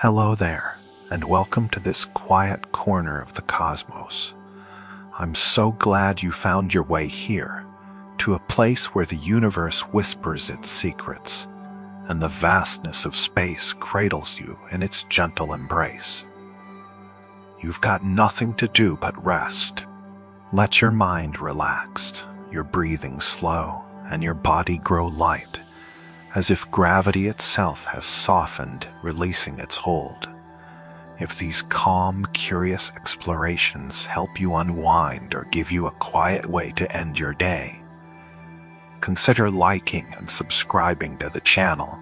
Hello there, and welcome to this quiet corner of the cosmos. I'm so glad you found your way here, to a place where the universe whispers its secrets, and the vastness of space cradles you in its gentle embrace. You've got nothing to do but rest. Let your mind relax, your breathing slow, and your body grow light, as if gravity itself has softened, releasing its hold. If these calm, curious explorations help you unwind or give you a quiet way to end your day, consider liking and subscribing to the channel.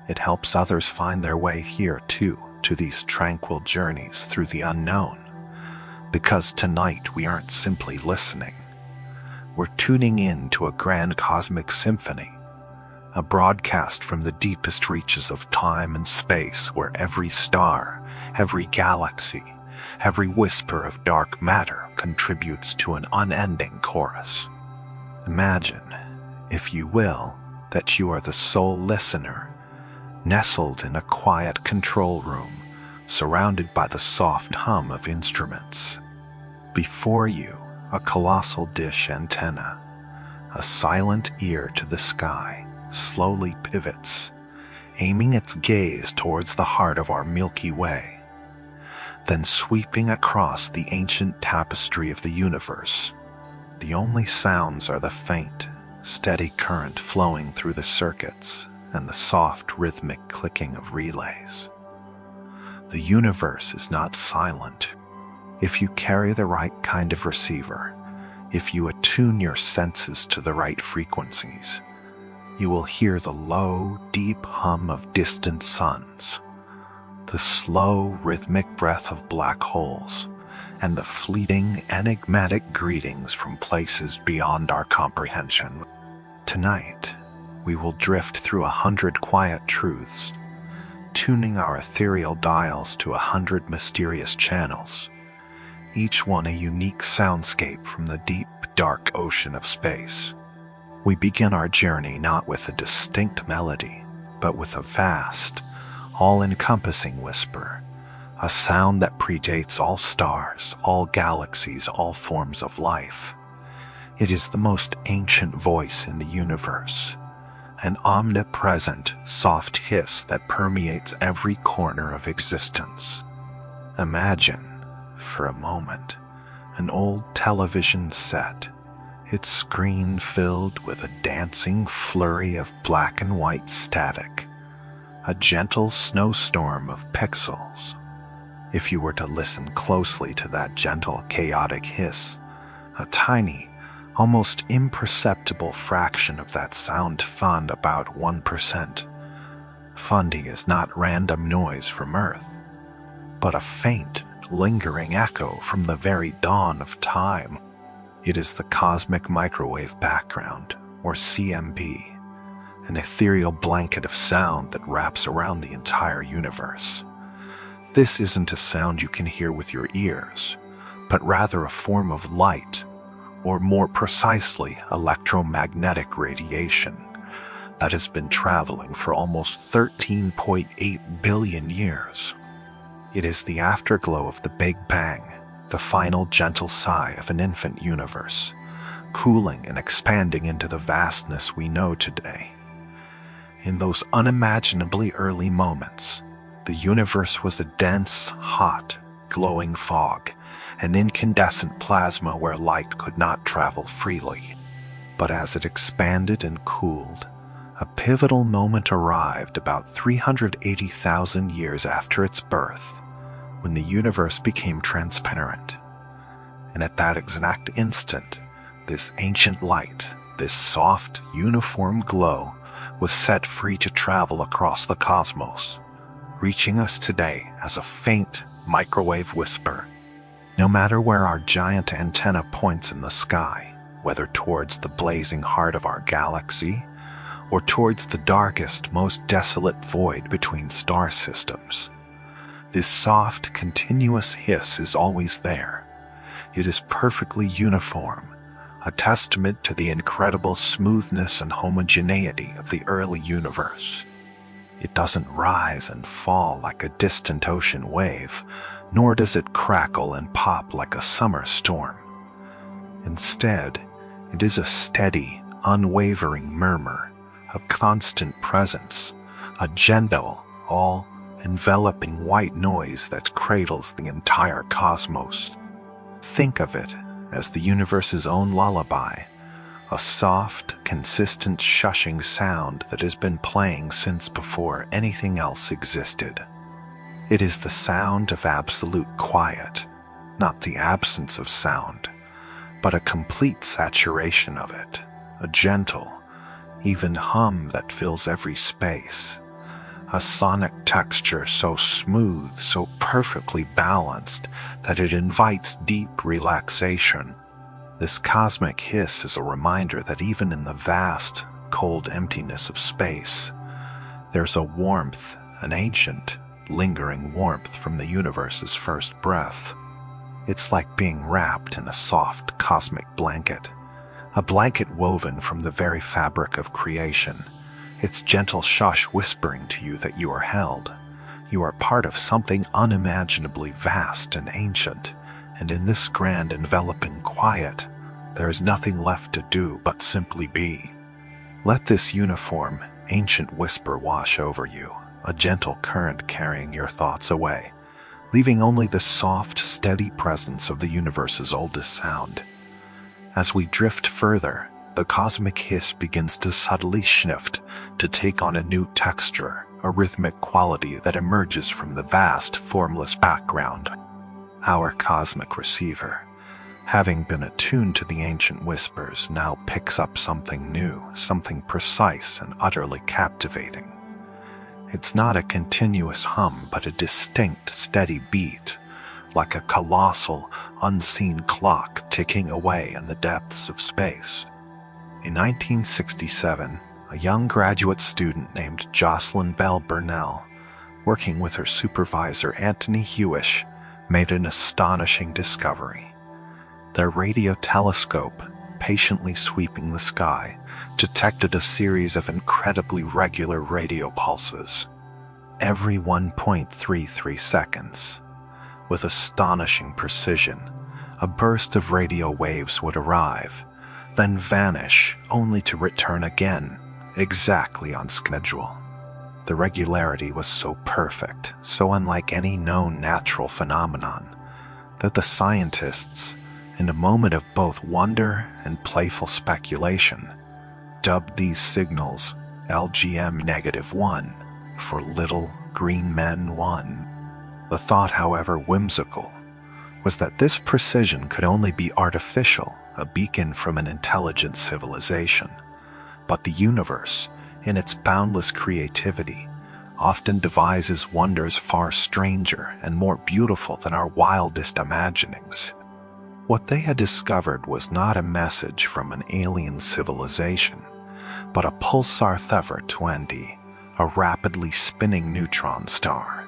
It helps others find their way here too, to these tranquil journeys through the unknown. Because tonight we aren't simply listening. We're tuning in to a grand cosmic symphony, a broadcast from the deepest reaches of time and space, where every star, every galaxy, every whisper of dark matter contributes to an unending chorus. Imagine, if you will, that you are the sole listener, nestled in a quiet control room, surrounded by the soft hum of instruments. Before you, a colossal dish antenna, a silent ear to the sky, slowly pivots, aiming its gaze towards the heart of our Milky Way, then sweeping across the ancient tapestry of the universe. The only sounds are the faint, steady current flowing through the circuits and the soft, rhythmic clicking of relays. The universe is not silent. If you carry the right kind of receiver, if you attune your senses to the right frequencies, you will hear the low, deep hum of distant suns, the slow, rhythmic breath of black holes, and the fleeting, enigmatic greetings from places beyond our comprehension. Tonight, we will drift through 100 quiet truths, tuning our ethereal dials to 100 mysterious channels, each one a unique soundscape from the deep, dark ocean of space. We begin our journey not with a distinct melody, but with a vast, all-encompassing whisper, a sound that predates all stars, all galaxies, all forms of life. It is the most ancient voice in the universe, an omnipresent, soft hiss that permeates every corner of existence. Imagine, for a moment, an old television set, its screen filled with a dancing flurry of black and white static, a gentle snowstorm of pixels. If you were to listen closely to that gentle, chaotic hiss, a tiny, almost imperceptible fraction of that sound fund about 1%. Funding is not random noise from Earth, but a faint, lingering echo from the very dawn of time. It is the cosmic microwave background, or CMB, an ethereal blanket of sound that wraps around the entire universe. This isn't a sound you can hear with your ears, but rather a form of light, or more precisely, electromagnetic radiation, that has been traveling for almost 13.8 billion years. It is the afterglow of the Big Bang, the final gentle sigh of an infant universe, cooling and expanding into the vastness we know today. In those unimaginably early moments, the universe was a dense, hot, glowing fog, an incandescent plasma where light could not travel freely. But as it expanded and cooled, a pivotal moment arrived about 380,000 years after its birth, when the universe became transparent. And at that exact instant, this ancient light, this soft, uniform glow, was set free to travel across the cosmos, reaching us today as a faint microwave whisper. No matter where our giant antenna points in the sky, whether towards the blazing heart of our galaxy, or towards the darkest, most desolate void between star systems, this soft, continuous hiss is always there. It is perfectly uniform, a testament to the incredible smoothness and homogeneity of the early universe. It doesn't rise and fall like a distant ocean wave, nor does it crackle and pop like a summer storm. Instead, it is a steady, unwavering murmur, a constant presence, a gentle, all-enveloping white noise that cradles the entire cosmos. Think of it as the universe's own lullaby, a soft, consistent shushing sound that has been playing since before anything else existed. It is the sound of absolute quiet, not the absence of sound, but a complete saturation of it, a gentle, even hum that fills every space, a sonic texture so smooth, so perfectly balanced that it invites deep relaxation. This cosmic hiss is a reminder that even in the vast, cold emptiness of space, there's a warmth, an ancient, lingering warmth from the universe's first breath. It's like being wrapped in a soft cosmic blanket, a blanket woven from the very fabric of creation, its gentle shush whispering to you that you are held. You are part of something unimaginably vast and ancient, and in this grand enveloping quiet, there is nothing left to do but simply be. Let this uniform, ancient whisper wash over you, a gentle current carrying your thoughts away, leaving only the soft, steady presence of the universe's oldest sound. As we drift further, the cosmic hiss begins to subtly shift, to take on a new texture, a rhythmic quality that emerges from the vast, formless background. Our cosmic receiver, having been attuned to the ancient whispers, now picks up something new, something precise and utterly captivating. It's not a continuous hum, but a distinct, steady beat, like a colossal, unseen clock ticking away in the depths of space. In 1967, a young graduate student named Jocelyn Bell Burnell, working with her supervisor Anthony Hewish, made an astonishing discovery. Their radio telescope, patiently sweeping the sky, detected a series of incredibly regular radio pulses, every 1.33 seconds. With astonishing precision, a burst of radio waves would arrive, then vanish, only to return again, exactly on schedule. The regularity was so perfect, so unlike any known natural phenomenon, that the scientists, in a moment of both wonder and playful speculation, dubbed these signals LGM-1 for Little Green Men 1. The thought, however whimsical, was that this precision could only be artificial, a beacon from an intelligent civilization. But the universe, in its boundless creativity, often devises wonders far stranger and more beautiful than our wildest imaginings. What they had discovered was not a message from an alien civilization, but a Pulsar Theta 20, a rapidly spinning neutron star,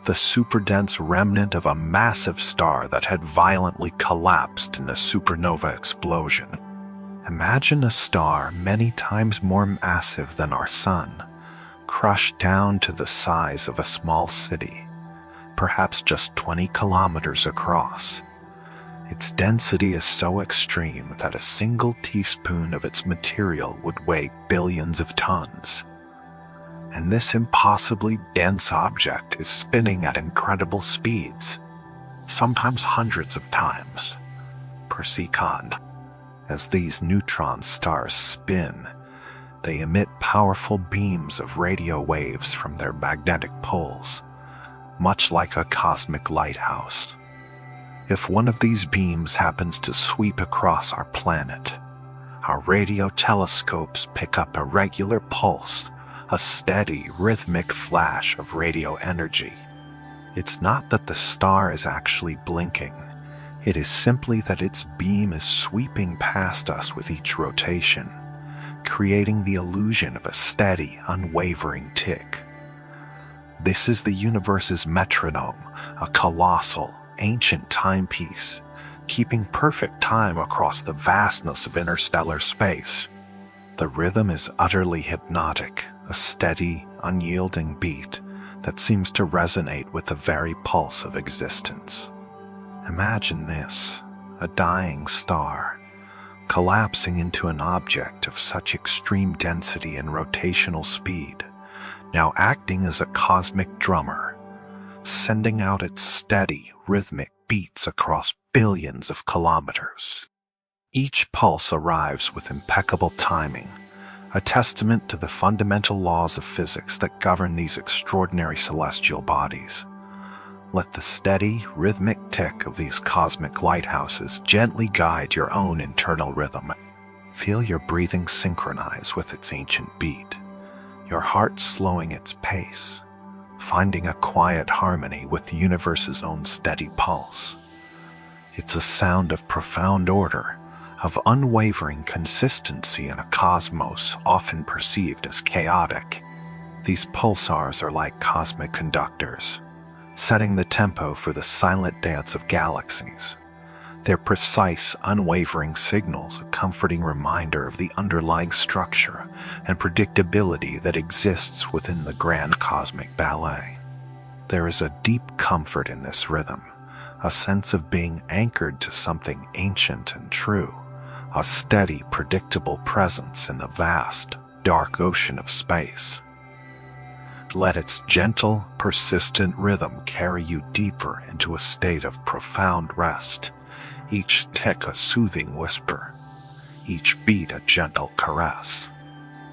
the superdense remnant of a massive star that had violently collapsed in a supernova explosion. Imagine a star many times more massive than our sun, crushed down to the size of a small city, perhaps just 20 kilometers across. Its density is so extreme that a single teaspoon of its material would weigh billions of tons. And this impossibly dense object is spinning at incredible speeds, sometimes hundreds of times per second. As these neutron stars spin, they emit powerful beams of radio waves from their magnetic poles, much like a cosmic lighthouse. If one of these beams happens to sweep across our planet, our radio telescopes pick up a regular pulse, a steady, rhythmic flash of radio energy. It's not that the star is actually blinking. It is simply that its beam is sweeping past us with each rotation, creating the illusion of a steady, unwavering tick. This is the universe's metronome, a colossal, ancient timepiece, keeping perfect time across the vastness of interstellar space. The rhythm is utterly hypnotic, a steady, unyielding beat that seems to resonate with the very pulse of existence. Imagine this, a dying star, collapsing into an object of such extreme density and rotational speed, now acting as a cosmic drummer, sending out its steady, rhythmic beats across billions of kilometers. Each pulse arrives with impeccable timing, a testament to the fundamental laws of physics that govern these extraordinary celestial bodies. Let the steady, rhythmic tick of these cosmic lighthouses gently guide your own internal rhythm. Feel your breathing synchronize with its ancient beat, your heart slowing its pace, finding a quiet harmony with the universe's own steady pulse. It's a sound of profound order, of unwavering consistency in a cosmos often perceived as chaotic. These pulsars are like cosmic conductors, setting the tempo for the silent dance of galaxies. Their precise, unwavering signals a comforting reminder of the underlying structure and predictability that exists within the grand cosmic ballet. There is a deep comfort in this rhythm, a sense of being anchored to something ancient and true, a steady, predictable presence in the vast, dark ocean of space. Let its gentle, persistent rhythm carry you deeper into a state of profound rest, each tick a soothing whisper, each beat a gentle caress.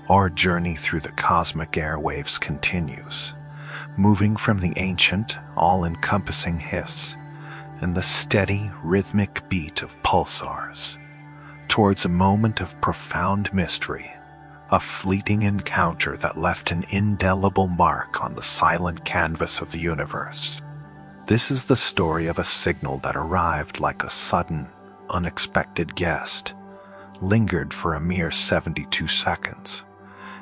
Our journey through the cosmic airwaves continues, moving from the ancient, all-encompassing hiss and the steady, rhythmic beat of pulsars, towards a moment of profound mystery, a fleeting encounter that left an indelible mark on the silent canvas of the universe. This is the story of a signal that arrived like a sudden, unexpected guest, lingered for a mere 72 seconds,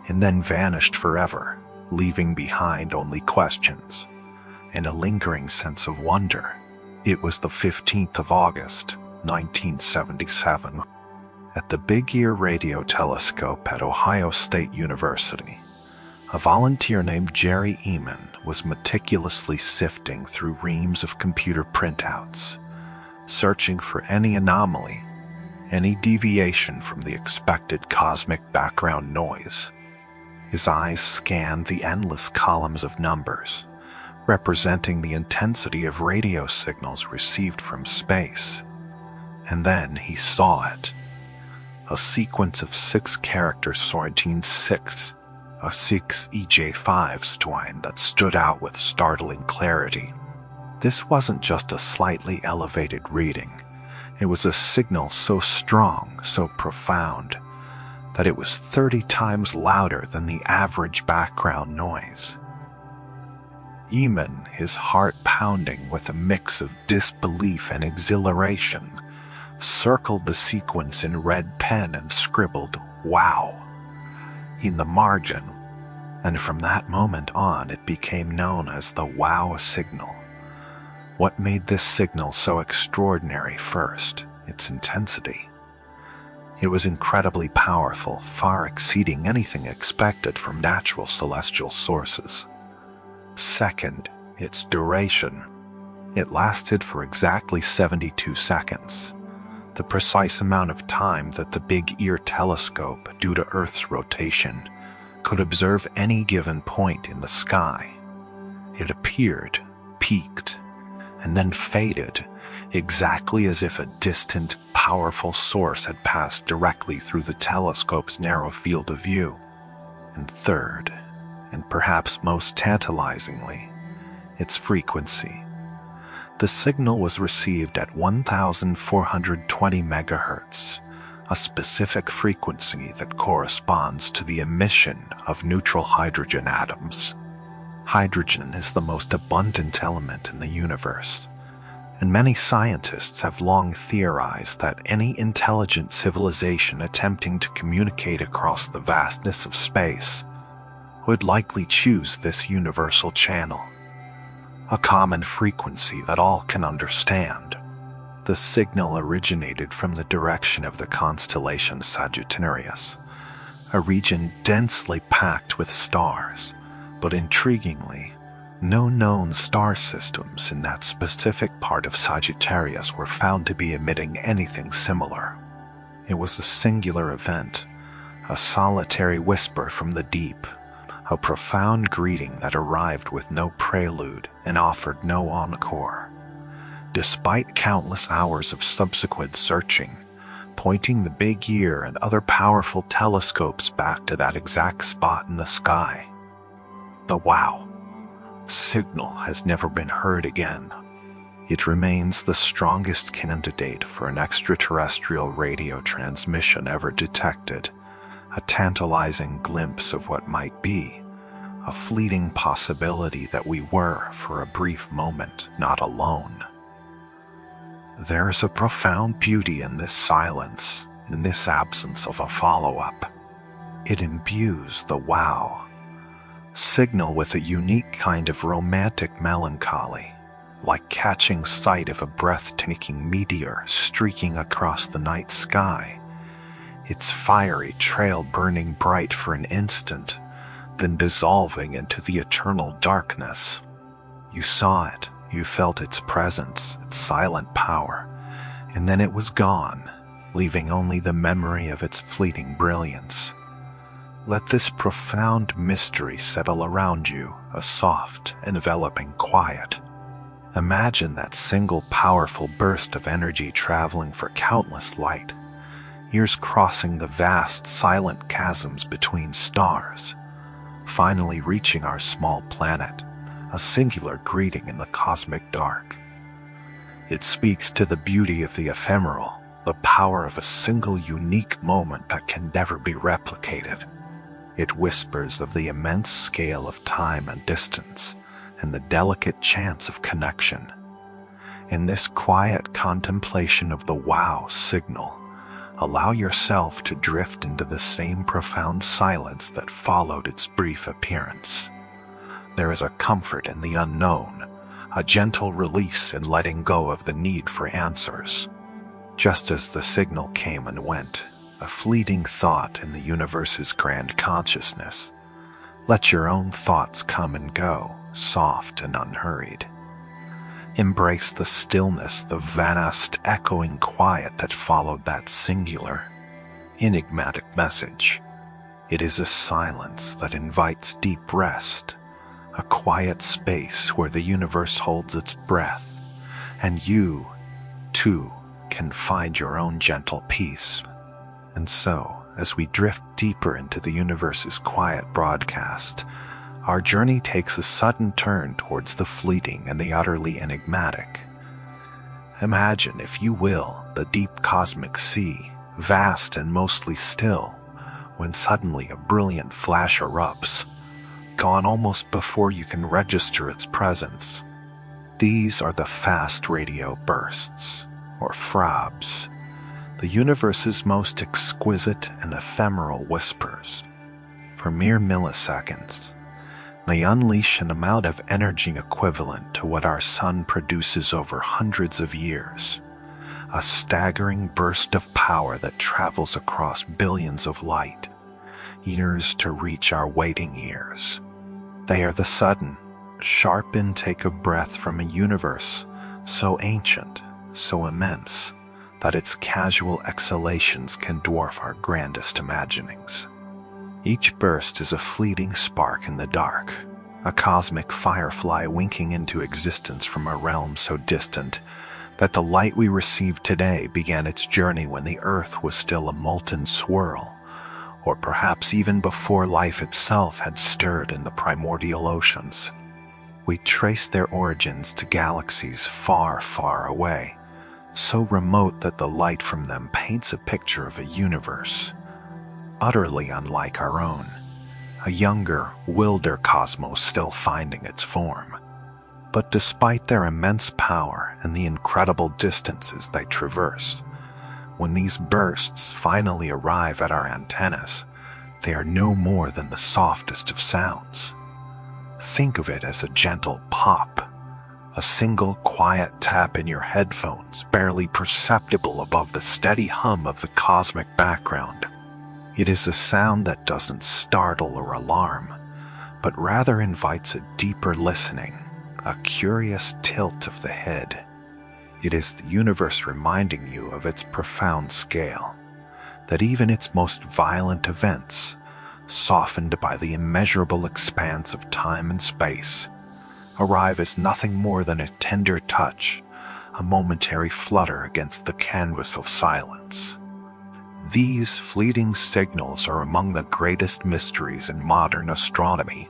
and then vanished forever, leaving behind only questions and a lingering sense of wonder. It was the 15th of August, 1977. At the Big Ear Radio Telescope at Ohio State University, a volunteer named Jerry Eman was meticulously sifting through reams of computer printouts, searching for any anomaly, any deviation from the expected cosmic background noise. His eyes scanned the endless columns of numbers, representing the intensity of radio signals received from space. And then he saw it. A sequence of 6 characters sorting 6, a 6 EJ5 string that stood out with startling clarity. This wasn't just a slightly elevated reading. It was a signal so strong, so profound, that it was 30 times louder than the average background noise. Eman, his heart pounding with a mix of disbelief and exhilaration, circled the sequence in red pen and scribbled, "Wow," in the margin, and from that moment on it became known as the WOW signal. What made this signal so extraordinary? First, its intensity. It was incredibly powerful, far exceeding anything expected from natural celestial sources. Second, its duration. It lasted for exactly 72 seconds. The precise amount of time that the Big Ear telescope, due to Earth's rotation, could observe any given point in the sky. It appeared, peaked, and then faded, exactly as if a distant, powerful source had passed directly through the telescope's narrow field of view. And third, and perhaps most tantalizingly, its frequency. The signal was received at 1,420 megahertz, a specific frequency that corresponds to the emission of neutral hydrogen atoms. Hydrogen is the most abundant element in the universe, and many scientists have long theorized that any intelligent civilization attempting to communicate across the vastness of space would likely choose this universal channel, a common frequency that all can understand. The signal originated from the direction of the constellation Sagittarius, a region densely packed with stars, But intriguingly, no known star systems in that specific part of Sagittarius were found to be emitting anything similar. It was a singular event, a solitary whisper from the deep, a profound greeting that arrived with no prelude and offered no encore. Despite countless hours of subsequent searching, pointing the big ear and other powerful telescopes back to that exact spot in the sky, the wow signal has never been heard again. It remains the strongest candidate for an extraterrestrial radio transmission ever detected, a tantalizing glimpse of what might be, a fleeting possibility that we were, for a brief moment, not alone. There is a profound beauty in this silence, in this absence of a follow-up. It imbues the wow signal with a unique kind of romantic melancholy, like catching sight of a breathtaking meteor streaking across the night sky, its fiery trail burning bright for an instant, then dissolving into the eternal darkness. You saw it, you felt its presence, its silent power, and then it was gone, leaving only the memory of its fleeting brilliance. Let this profound mystery settle around you, a soft, enveloping quiet. Imagine that single powerful burst of energy traveling for countless light years, crossing the vast, silent chasms between stars, finally reaching our small planet, a singular greeting in the cosmic dark. It speaks to the beauty of the ephemeral, the power of a single unique moment that can never be replicated. It whispers of the immense scale of time and distance, and the delicate chance of connection. In this quiet contemplation of the wow signal, allow yourself to drift into the same profound silence that followed its brief appearance. There is a comfort in the unknown, a gentle release in letting go of the need for answers. Just as the signal came and went, a fleeting thought in the universe's grand consciousness, let your own thoughts come and go, soft and unhurried. Embrace the stillness, the vast, echoing quiet that followed that singular, enigmatic message. It is a silence that invites deep rest, a quiet space where the universe holds its breath, and you, too, can find your own gentle peace. And so, as we drift deeper into the universe's quiet broadcast, our journey takes a sudden turn towards the fleeting and the utterly enigmatic. Imagine, if you will, the deep cosmic sea, vast and mostly still, when suddenly a brilliant flash erupts, gone almost before you can register its presence. These are the fast radio bursts, or frabs, the universe's most exquisite and ephemeral whispers. For mere milliseconds, they unleash an amount of energy equivalent to what our sun produces over hundreds of years, a staggering burst of power that travels across billions of light years to reach our waiting ears. They are the sudden, sharp intake of breath from a universe so ancient, so immense, that its casual exhalations can dwarf our grandest imaginings. Each burst is a fleeting spark in the dark, a cosmic firefly winking into existence from a realm so distant that the light we receive today began its journey when the Earth was still a molten swirl, or perhaps even before life itself had stirred in the primordial oceans. We trace their origins to galaxies far, far away, so remote that the light from them paints a picture of a universe utterly unlike our own, a younger, wilder cosmos still finding its form. But despite their immense power and the incredible distances they traverse, when these bursts finally arrive at our antennas, they are no more than the softest of sounds. Think of it as a gentle pop, a single quiet tap in your headphones, barely perceptible above the steady hum of the cosmic background. It is a sound that doesn't startle or alarm, but rather invites a deeper listening, a curious tilt of the head. It is the universe reminding you of its profound scale, that even its most violent events, softened by the immeasurable expanse of time and space, arrive as nothing more than a tender touch, a momentary flutter against the canvas of silence. These fleeting signals are among the greatest mysteries in modern astronomy.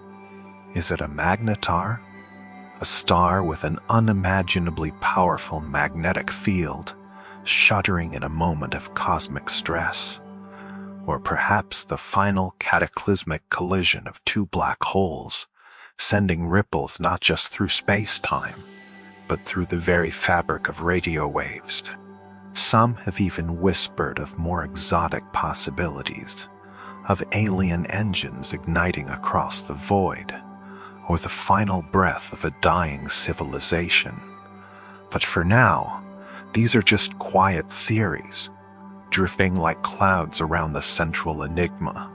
Is it a magnetar? A star with an unimaginably powerful magnetic field, shuddering in a moment of cosmic stress? Or perhaps the final cataclysmic collision of two black holes, sending ripples not just through space-time, but through the very fabric of radio waves? Some have even whispered of more exotic possibilities, of alien engines igniting across the void, or the final breath of a dying civilization. But for now, these are just quiet theories, drifting like clouds around the central enigma.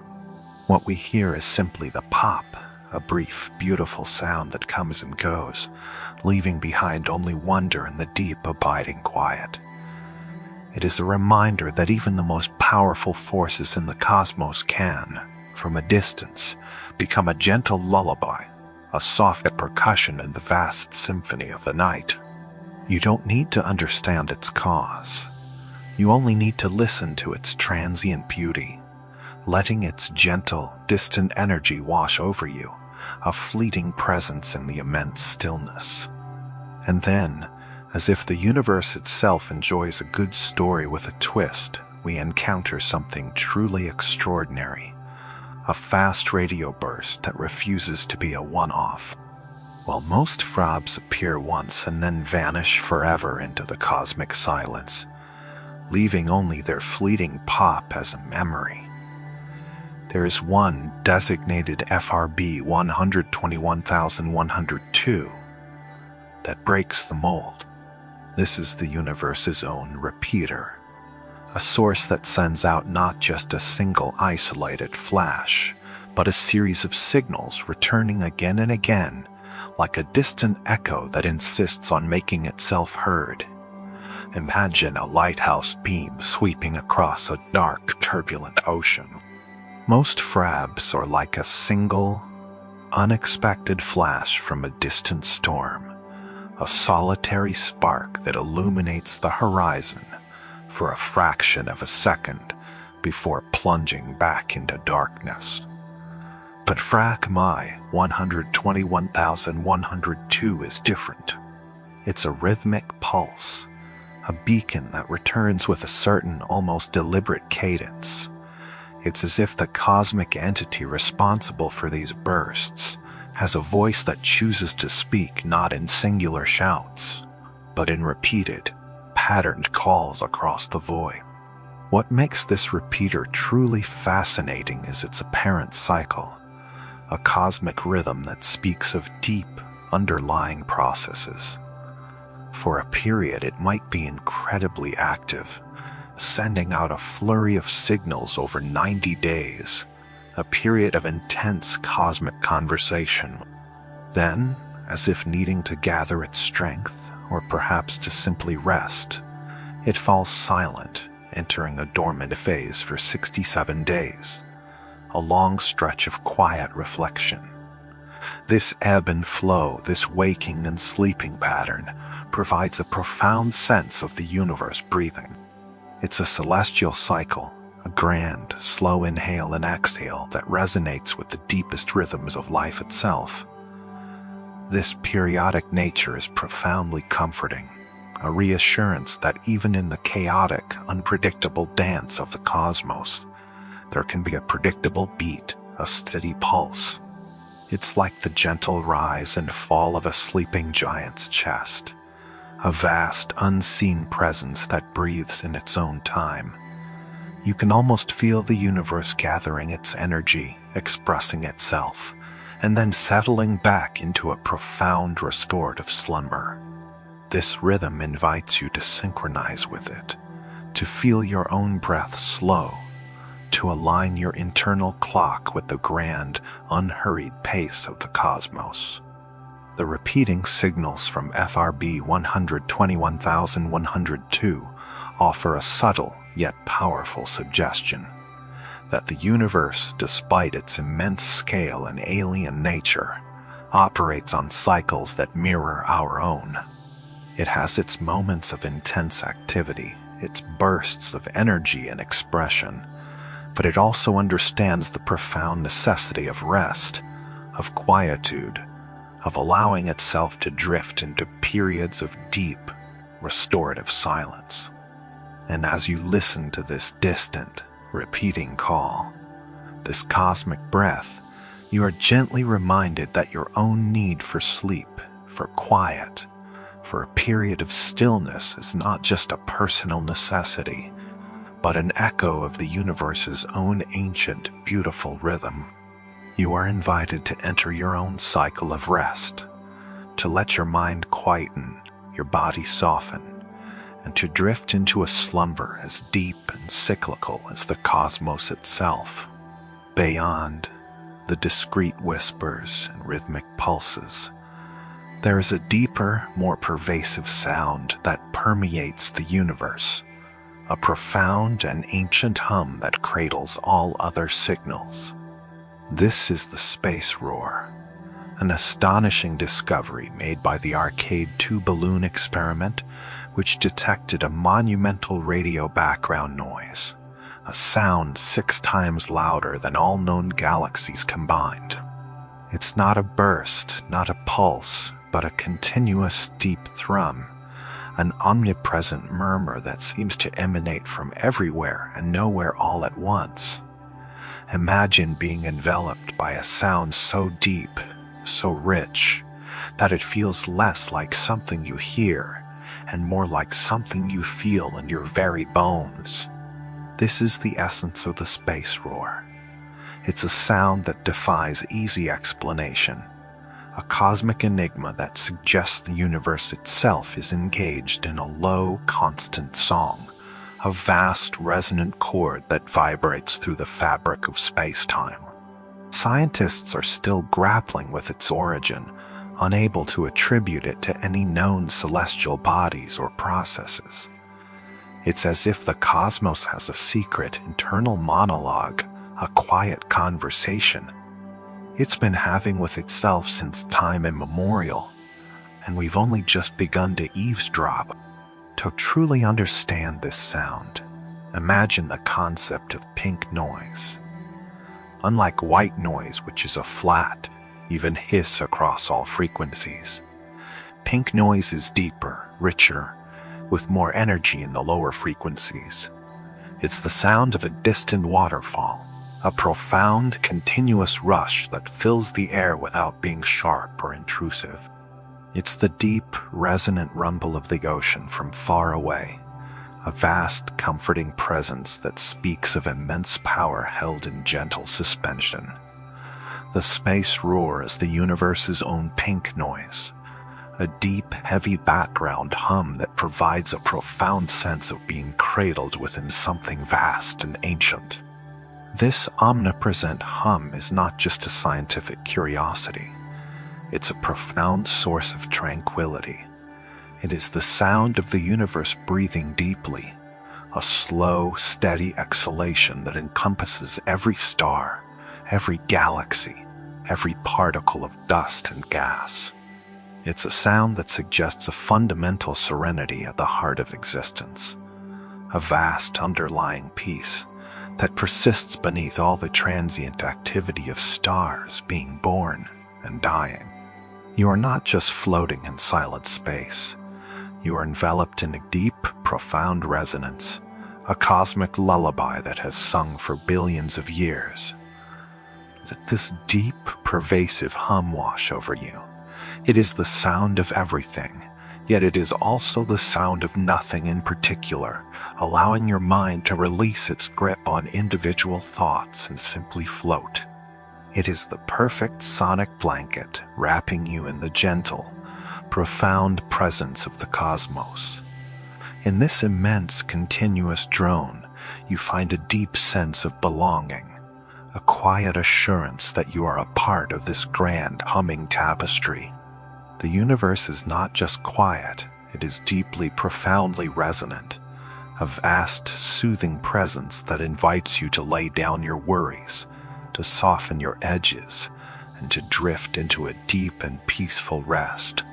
What we hear is simply the pop, a brief, beautiful sound that comes and goes, leaving behind only wonder and the deep, abiding quiet. It is a reminder that even the most powerful forces in the cosmos can, from a distance, become a gentle lullaby, a soft percussion in the vast symphony of the night. You don't need to understand its cause. You only need to listen to its transient beauty, letting its gentle, distant energy wash over you, a fleeting presence in the immense stillness. And then, as if the universe itself enjoys a good story with a twist, we encounter something truly extraordinary, a fast radio burst that refuses to be a one-off. While most frobs appear once and then vanish forever into the cosmic silence, leaving only their fleeting pop as a memory, there is one designated FRB 121102 that breaks the mold. This is the universe's own repeater, a source that sends out not just a single isolated flash, but a series of signals returning again and again, like a distant echo that insists on making itself heard. Imagine a lighthouse beam sweeping across a dark, turbulent ocean. Most frabs are like a single, unexpected flash from a distant storm, a solitary spark that illuminates the horizon for a fraction of a second before plunging back into darkness. But FRAC-MI 121102 is different. It's a rhythmic pulse, a beacon that returns with a certain, almost deliberate cadence. It's as if the cosmic entity responsible for these bursts has a voice that chooses to speak not in singular shouts, but in repeated, patterned calls across the void. What makes this repeater truly fascinating is its apparent cycle, a cosmic rhythm that speaks of deep, underlying processes. For a period, it might be incredibly active, sending out a flurry of signals over 90 days, a period of intense cosmic conversation. Then, as if needing to gather its strength, or perhaps to simply rest, it falls silent, entering a dormant phase for 67 days, a long stretch of quiet reflection. This ebb and flow, this waking and sleeping pattern, provides a profound sense of the universe breathing. It's a celestial cycle, a grand, slow inhale and exhale that resonates with the deepest rhythms of life itself. This periodic nature is profoundly comforting, a reassurance that even in the chaotic, unpredictable dance of the cosmos, there can be a predictable beat, a steady pulse. It's like the gentle rise and fall of a sleeping giant's chest, a vast, unseen presence that breathes in its own time. You can almost feel the universe gathering its energy, expressing itself, and then settling back into a profound restorative slumber. This rhythm invites you to synchronize with it, to feel your own breath slow, to align your internal clock with the grand, unhurried pace of the cosmos. The repeating signals from FRB 121102 offer a subtle yet powerful suggestion that the universe, despite its immense scale and alien nature, operates on cycles that mirror our own. It has its moments of intense activity, its bursts of energy and expression, but it also understands the profound necessity of rest, of quietude, of allowing itself to drift into periods of deep, restorative silence. And as you listen to this distant, repeating call, this cosmic breath, you are gently reminded that your own need for sleep, for quiet, for a period of stillness is not just a personal necessity, but an echo of the universe's own ancient, beautiful rhythm. You are invited to enter your own cycle of rest, to let your mind quieten, your body soften, and to drift into a slumber as deep and cyclical as the cosmos itself. Beyond the discrete whispers and rhythmic pulses, there is a deeper, more pervasive sound that permeates the universe, a profound and ancient hum that cradles all other signals. This is the space roar, an astonishing discovery made by the Arcade 2 balloon experiment, which detected a monumental radio background noise, a sound 6 times louder than all known galaxies combined. It's not a burst, not a pulse, but a continuous deep thrum, an omnipresent murmur that seems to emanate from everywhere and nowhere all at once. Imagine being enveloped by a sound so deep, so rich, that it feels less like something you hear and more like something you feel in your very bones. This is the essence of the space roar. It's a sound that defies easy explanation, a cosmic enigma that suggests the universe itself is engaged in a low, constant song, a vast, resonant chord that vibrates through the fabric of space-time. Scientists are still grappling with its origin, unable to attribute it to any known celestial bodies or processes. It's as if the cosmos has a secret internal monologue, a quiet conversation it's been having with itself since time immemorial, and we've only just begun to eavesdrop. To truly understand this sound, imagine the concept of pink noise. Unlike white noise, which is a flat, even hiss across all frequencies, pink noise is deeper, richer, with more energy in the lower frequencies. It's the sound of a distant waterfall, a profound, continuous rush that fills the air without being sharp or intrusive. It's the deep, resonant rumble of the ocean from far away, a vast, comforting presence that speaks of immense power held in gentle suspension. The space roar is the universe's own pink noise, a deep, heavy background hum that provides a profound sense of being cradled within something vast and ancient. This omnipresent hum is not just a scientific curiosity. It's a profound source of tranquility. It is the sound of the universe breathing deeply, a slow, steady exhalation that encompasses every star, every galaxy, every particle of dust and gas. It's a sound that suggests a fundamental serenity at the heart of existence, a vast underlying peace that persists beneath all the transient activity of stars being born and dying. You are not just floating in silent space. You are enveloped in a deep, profound resonance, a cosmic lullaby that has sung for billions of years. Let this deep, pervasive hum wash over you. It is the sound of everything, yet it is also the sound of nothing in particular, allowing your mind to release its grip on individual thoughts and simply float. It is the perfect sonic blanket wrapping you in the gentle, profound presence of the cosmos. In this immense, continuous drone, you find a deep sense of belonging, a quiet assurance that you are a part of this grand humming tapestry. The universe is not just quiet, it is deeply, profoundly resonant, a vast, soothing presence that invites you to lay down your worries, to soften your edges, and to drift into a deep and peaceful rest,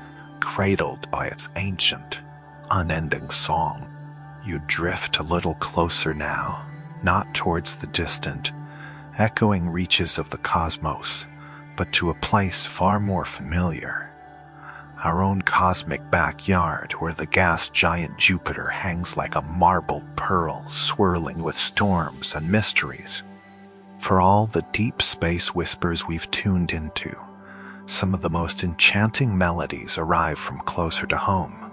cradled by its ancient, unending song. You drift a little closer now, not towards the distant, echoing reaches of the cosmos, but to a place far more familiar. Our own cosmic backyard, where the gas giant Jupiter hangs like a marble pearl, swirling with storms and mysteries. For all the deep space whispers we've tuned into, some of the most enchanting melodies arrive from closer to home.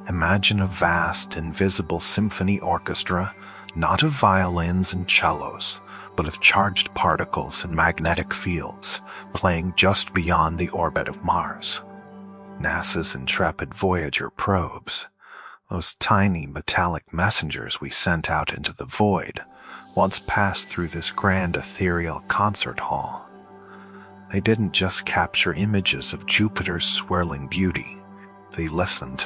Imagine a vast, invisible symphony orchestra, not of violins and cellos, but of charged particles and magnetic fields, playing just beyond the orbit of Mars. NASA's intrepid Voyager probes, those tiny metallic messengers we sent out into the void, once passed through this grand ethereal concert hall. They didn't just capture images of Jupiter's swirling beauty, they listened.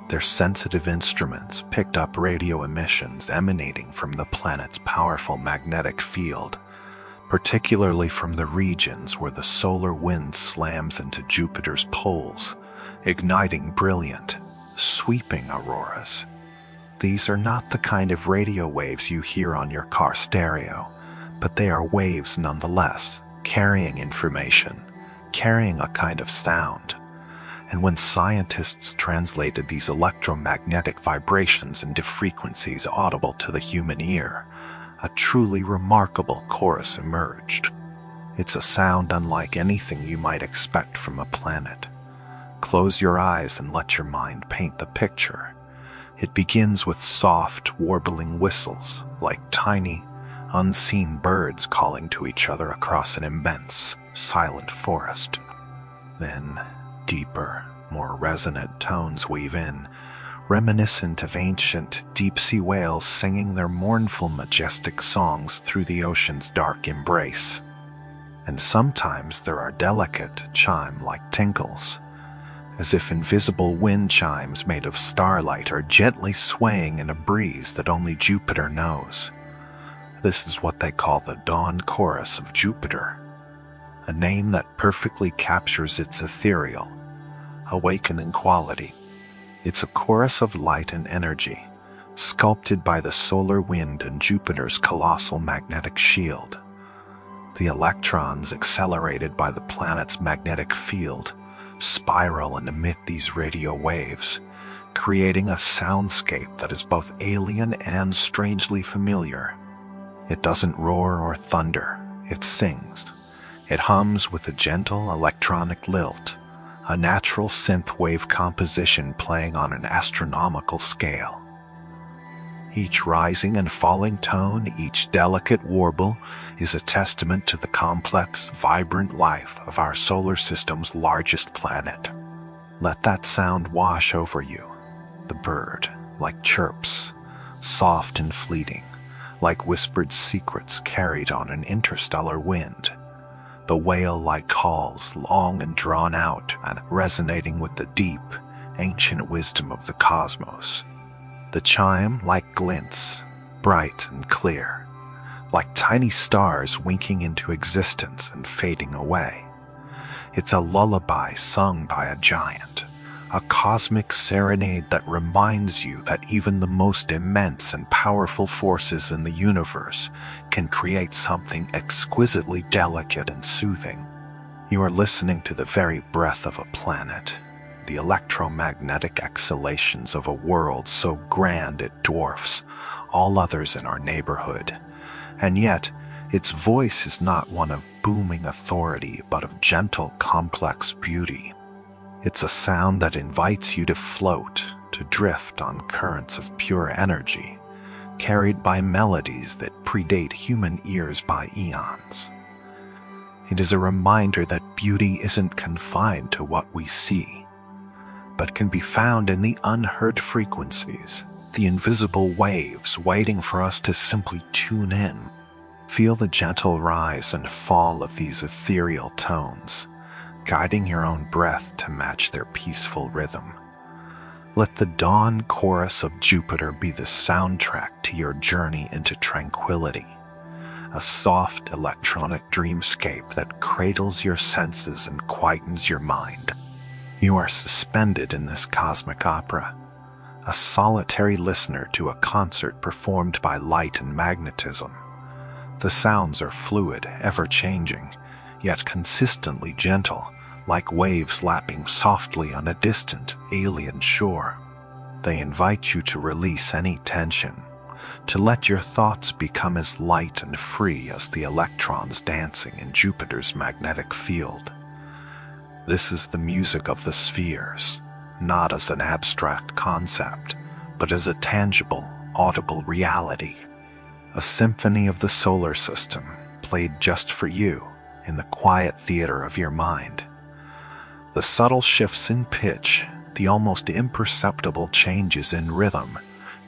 Their sensitive instruments picked up radio emissions emanating from the planet's powerful magnetic field, particularly from the regions where the solar wind slams into Jupiter's poles, igniting brilliant, sweeping auroras. These are not the kind of radio waves you hear on your car stereo, but they are waves nonetheless, carrying information, carrying a kind of sound. And when scientists translated these electromagnetic vibrations into frequencies audible to the human ear, a truly remarkable chorus emerged. It's a sound unlike anything you might expect from a planet. Close your eyes and let your mind paint the picture. It begins with soft, warbling whistles, like tiny, unseen birds calling to each other across an immense, silent forest. Then, deeper, more resonant tones weave in, reminiscent of ancient, deep-sea whales singing their mournful, majestic songs through the ocean's dark embrace. And sometimes there are delicate, chime-like tinkles, as if invisible wind chimes made of starlight are gently swaying in a breeze that only Jupiter knows. This is what they call the Dawn Chorus of Jupiter, a name that perfectly captures its ethereal, awakening quality. It's a chorus of light and energy, sculpted by the solar wind and Jupiter's colossal magnetic shield. The electrons, accelerated by the planet's magnetic field, spiral and emit these radio waves, creating a soundscape that is both alien and strangely familiar. It doesn't roar or thunder, it sings. It hums with a gentle electronic lilt, a natural synth wave composition playing on an astronomical scale. Each rising and falling tone, each delicate warble, is a testament to the complex, vibrant life of our solar system's largest planet. Let that sound wash over you. The bird, like chirps, soft and fleeting, like whispered secrets carried on an interstellar wind. The whale like calls, long and drawn out, and resonating with the deep, ancient wisdom of the cosmos. The chime like glints, bright and clear, like tiny stars winking into existence and fading away. It's a lullaby sung by a giant, a cosmic serenade that reminds you that even the most immense and powerful forces in the universe can create something exquisitely delicate and soothing. You are listening to the very breath of a planet, the electromagnetic exhalations of a world so grand it dwarfs all others in our neighborhood. And yet, its voice is not one of booming authority, but of gentle, complex beauty. It's a sound that invites you to float, to drift on currents of pure energy, carried by melodies that predate human ears by eons. It is a reminder that beauty isn't confined to what we see, but can be found in the unheard frequencies, the invisible waves waiting for us to simply tune in. Feel the gentle rise and fall of these ethereal tones, guiding your own breath to match their peaceful rhythm. Let the dawn chorus of Jupiter be the soundtrack to your journey into tranquility, a soft electronic dreamscape that cradles your senses and quietens your mind. You are suspended in this cosmic opera, a solitary listener to a concert performed by light and magnetism. The sounds are fluid, ever-changing, yet consistently gentle, like waves lapping softly on a distant, alien shore. They invite you to release any tension, to let your thoughts become as light and free as the electrons dancing in Jupiter's magnetic field. This is the music of the spheres, not as an abstract concept, but as a tangible, audible reality. A symphony of the solar system, played just for you in the quiet theater of your mind. The subtle shifts in pitch, the almost imperceptible changes in rhythm,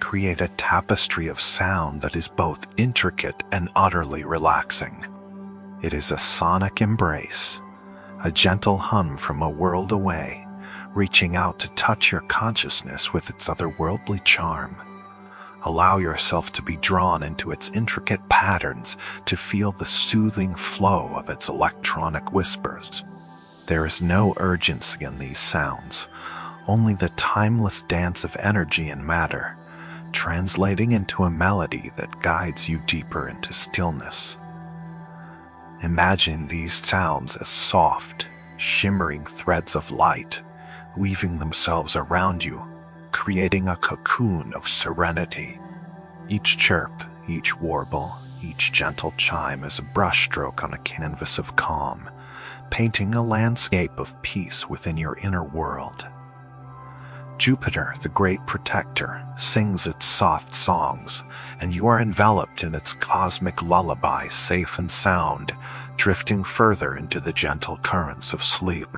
create a tapestry of sound that is both intricate and utterly relaxing. It is a sonic embrace, a gentle hum from a world away, reaching out to touch your consciousness with its otherworldly charm. Allow yourself to be drawn into its intricate patterns, to feel the soothing flow of its electronic whispers. There is no urgency in these sounds, only the timeless dance of energy and matter, translating into a melody that guides you deeper into stillness. Imagine these sounds as soft, shimmering threads of light, weaving themselves around you, creating a cocoon of serenity. Each chirp, each warble, each gentle chime is a brushstroke on a canvas of calm, painting a landscape of peace within your inner world. Jupiter, the great protector, sings its soft songs, and you are enveloped in its cosmic lullaby, safe and sound, drifting further into the gentle currents of sleep.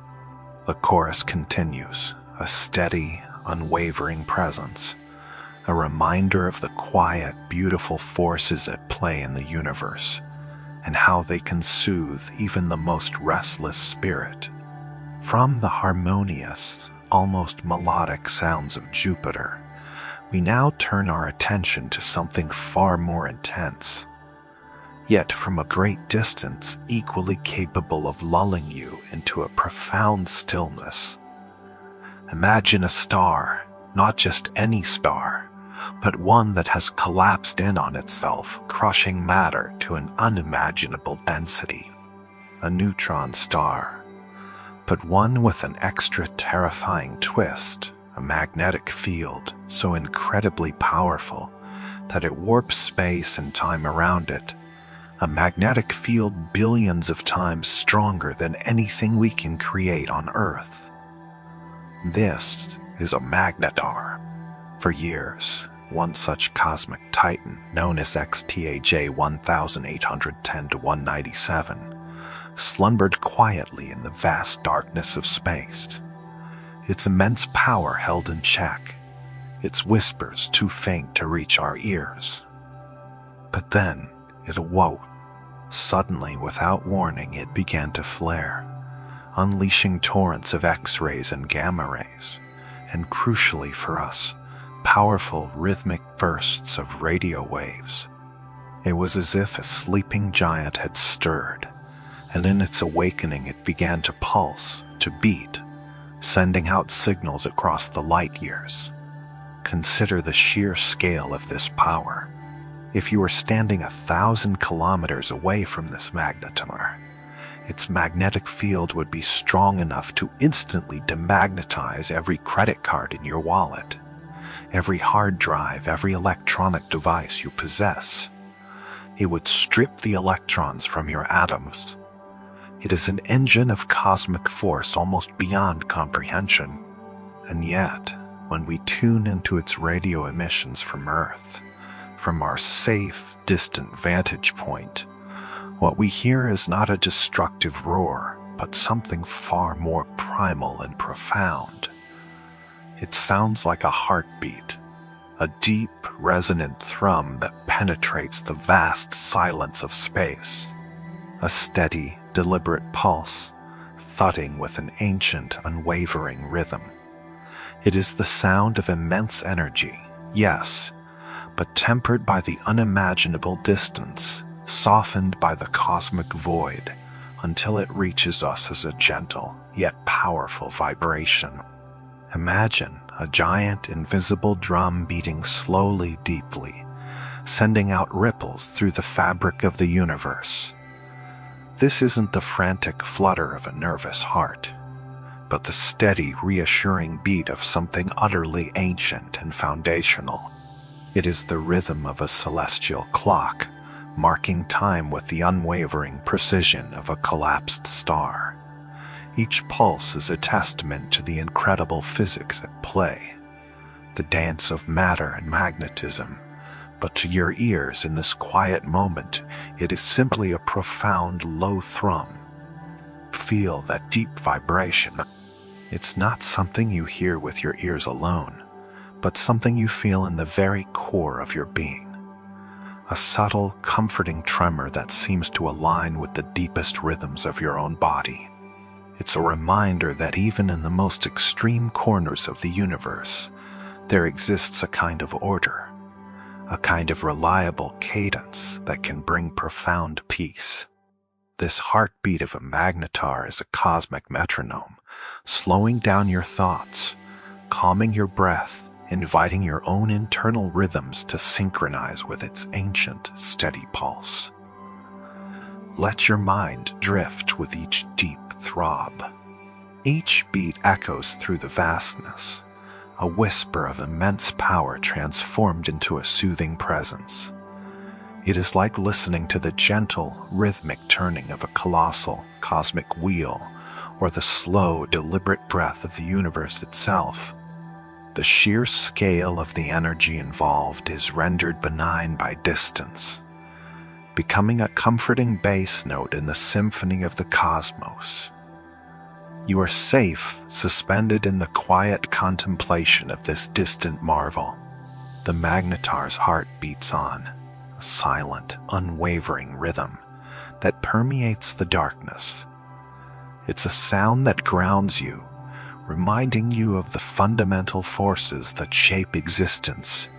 The chorus continues, a steady, unwavering presence, a reminder of the quiet, beautiful forces at play in the universe, and how they can soothe even the most restless spirit. From the harmonious, almost melodic sounds of Jupiter, we now turn our attention to something far more intense, yet from a great distance equally capable of lulling you into a profound stillness. Imagine a star, not just any star, but one that has collapsed in on itself, crushing matter to an unimaginable density. A neutron star, but one with an extra terrifying twist, a magnetic field so incredibly powerful that it warps space and time around it, a magnetic field billions of times stronger than anything we can create on Earth. This is a magnetar. For years, one such cosmic titan, known as XTAJ 1810-197, slumbered quietly in the vast darkness of space. Its immense power held in check, its whispers too faint to reach our ears. But then it awoke. Suddenly, without warning, it began to flare, unleashing torrents of X-rays and gamma rays, and crucially for us, powerful rhythmic bursts of radio waves. It was as if a sleeping giant had stirred, and in its awakening it began to pulse, to beat, sending out signals across the light years. Consider the sheer scale of this power. If you were standing 1,000 kilometers away from this magnetar, its magnetic field would be strong enough to instantly demagnetize every credit card in your wallet, every hard drive, every electronic device you possess. It would strip the electrons from your atoms. It is an engine of cosmic force almost beyond comprehension. And yet, when we tune into its radio emissions from Earth, from our safe, distant vantage point, what we hear is not a destructive roar, but something far more primal and profound. It sounds like a heartbeat, a deep, resonant thrum that penetrates the vast silence of space. A steady, deliberate pulse, thudding with an ancient, unwavering rhythm. It is the sound of immense energy, yes, but tempered by the unimaginable distance, softened by the cosmic void, until it reaches us as a gentle, yet powerful vibration. Imagine a giant invisible drum beating slowly, deeply, sending out ripples through the fabric of the universe. This isn't the frantic flutter of a nervous heart, but the steady, reassuring beat of something utterly ancient and foundational. It is the rhythm of a celestial clock, marking time with the unwavering precision of a collapsed star. Each pulse is a testament to the incredible physics at play, the dance of matter and magnetism. But to your ears in this quiet moment, it is simply a profound low thrum. Feel that deep vibration. It's not something you hear with your ears alone, but something you feel in the very core of your being. A subtle, comforting tremor that seems to align with the deepest rhythms of your own body. It's a reminder that even in the most extreme corners of the universe, there exists a kind of order, a kind of reliable cadence that can bring profound peace. This heartbeat of a magnetar is a cosmic metronome, slowing down your thoughts, calming your breath, inviting your own internal rhythms to synchronize with its ancient, steady pulse. Let your mind drift with each deep throb. Each beat echoes through the vastness, a whisper of immense power transformed into a soothing presence. It is like listening to the gentle, rhythmic turning of a colossal, cosmic wheel, or the slow, deliberate breath of the universe itself. The sheer scale of the energy involved is rendered benign by distance, becoming a comforting bass note in the symphony of the cosmos. You are safe, suspended in the quiet contemplation of this distant marvel. The magnetar's heart beats on, a silent, unwavering rhythm that permeates the darkness. It's a sound that grounds you, reminding you of the fundamental forces that shape existence,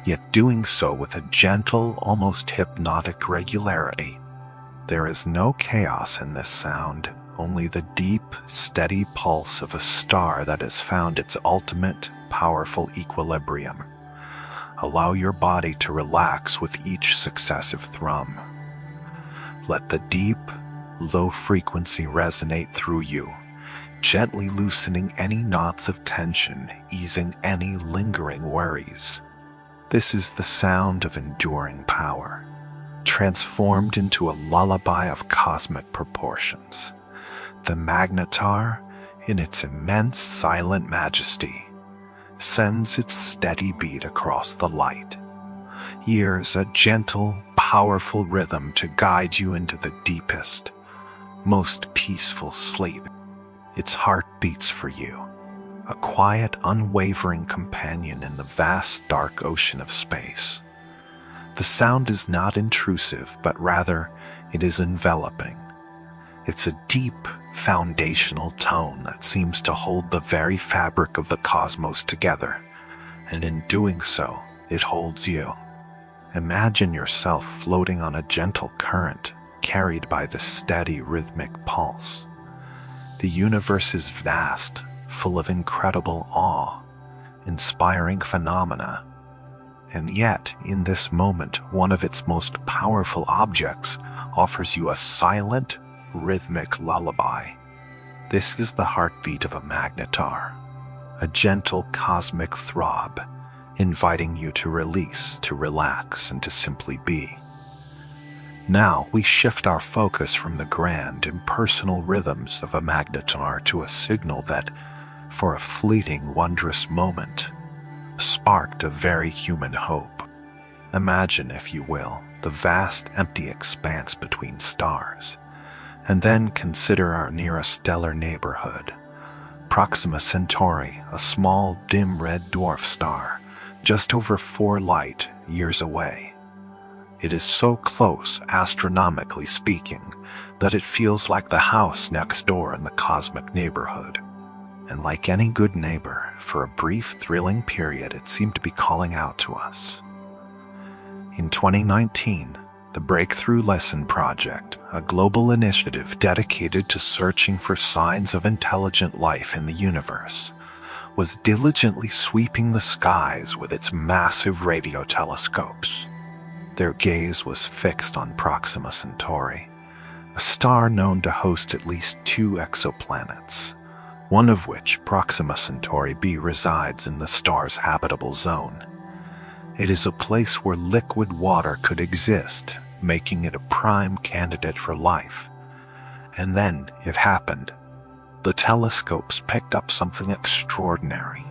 yet doing so with a gentle, almost hypnotic regularity. There is no chaos in this sound, only the deep, steady pulse of a star that has found its ultimate, powerful equilibrium. Allow your body to relax with each successive thrum. Let the deep, low frequency resonate through you, gently loosening any knots of tension, easing any lingering worries. This is the sound of enduring power, transformed into a lullaby of cosmic proportions. The magnetar, in its immense silent majesty, sends its steady beat across the light. Here's a gentle, powerful rhythm to guide you into the deepest, most peaceful sleep. Its heart beats for you, a quiet, unwavering companion in the vast, dark ocean of space. The sound is not intrusive, but rather it is enveloping. It's a deep, foundational tone that seems to hold the very fabric of the cosmos together, and in doing so, it holds you. Imagine yourself floating on a gentle current, carried by the steady, rhythmic pulse. The universe is vast, full of incredible awe, inspiring phenomena. And yet, in this moment, one of its most powerful objects offers you a silent, rhythmic lullaby. This is the heartbeat of a magnetar, a gentle cosmic throb, inviting you to release, to relax, and to simply be. Now we shift our focus from the grand, impersonal rhythms of a magnetar to a signal that, for a fleeting, wondrous moment, sparked a very human hope. Imagine, if you will, the vast, empty expanse between stars, and then consider our nearest stellar neighborhood, Proxima Centauri, a small, dim red dwarf star, just over 4 light years away. It is so close, astronomically speaking, that it feels like the house next door in the cosmic neighborhood. And like any good neighbor, for a brief, thrilling period, it seemed to be calling out to us. In 2019, the Breakthrough Lesson Project, a global initiative dedicated to searching for signs of intelligent life in the universe, was diligently sweeping the skies with its massive radio telescopes. Their gaze was fixed on Proxima Centauri, a star known to host at least 2 exoplanets, one of which, Proxima Centauri b, resides in the star's habitable zone. It is a place where liquid water could exist, making it a prime candidate for life. And then it happened. The telescopes picked up something extraordinary.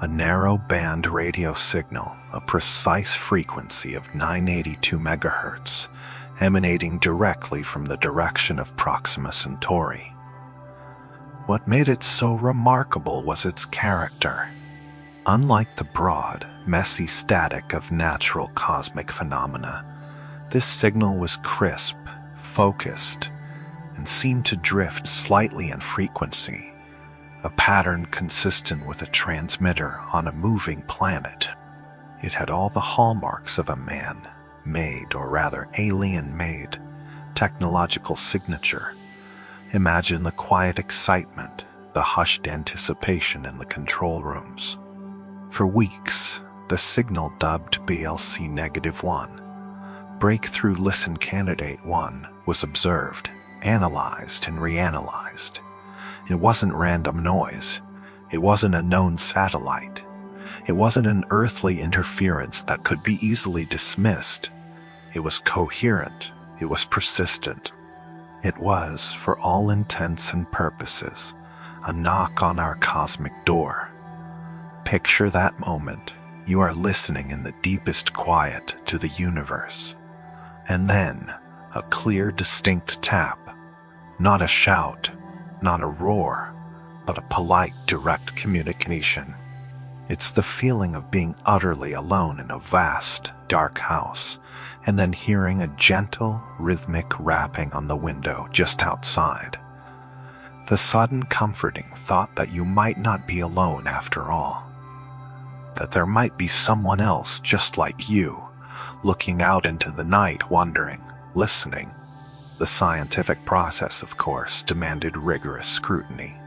A narrow-band radio signal, a precise frequency of 982 megahertz, emanating directly from the direction of Proxima Centauri. What made it so remarkable was its character. Unlike the broad, messy static of natural cosmic phenomena, this signal was crisp, focused, and seemed to drift slightly in frequency, a pattern consistent with a transmitter on a moving planet. It had all the hallmarks of a man-made, or rather alien-made, technological signature. Imagine the quiet excitement, the hushed anticipation in the control rooms. For weeks, the signal dubbed BLC-1, Breakthrough Listen Candidate 1, was observed, analyzed, and reanalyzed. It wasn't random noise. It wasn't a known satellite. It wasn't an earthly interference that could be easily dismissed. It was coherent. It was persistent. It was, for all intents and purposes, a knock on our cosmic door. Picture that moment. You are listening in the deepest quiet to the universe. And then, a clear, distinct tap. Not a shout, not a roar, but a polite, direct communication. It's the feeling of being utterly alone in a vast, dark house, and then hearing a gentle, rhythmic rapping on the window just outside. The sudden comforting thought that you might not be alone after all. That there might be someone else just like you, looking out into the night, wondering, listening. The scientific process, of course, demanded rigorous scrutiny.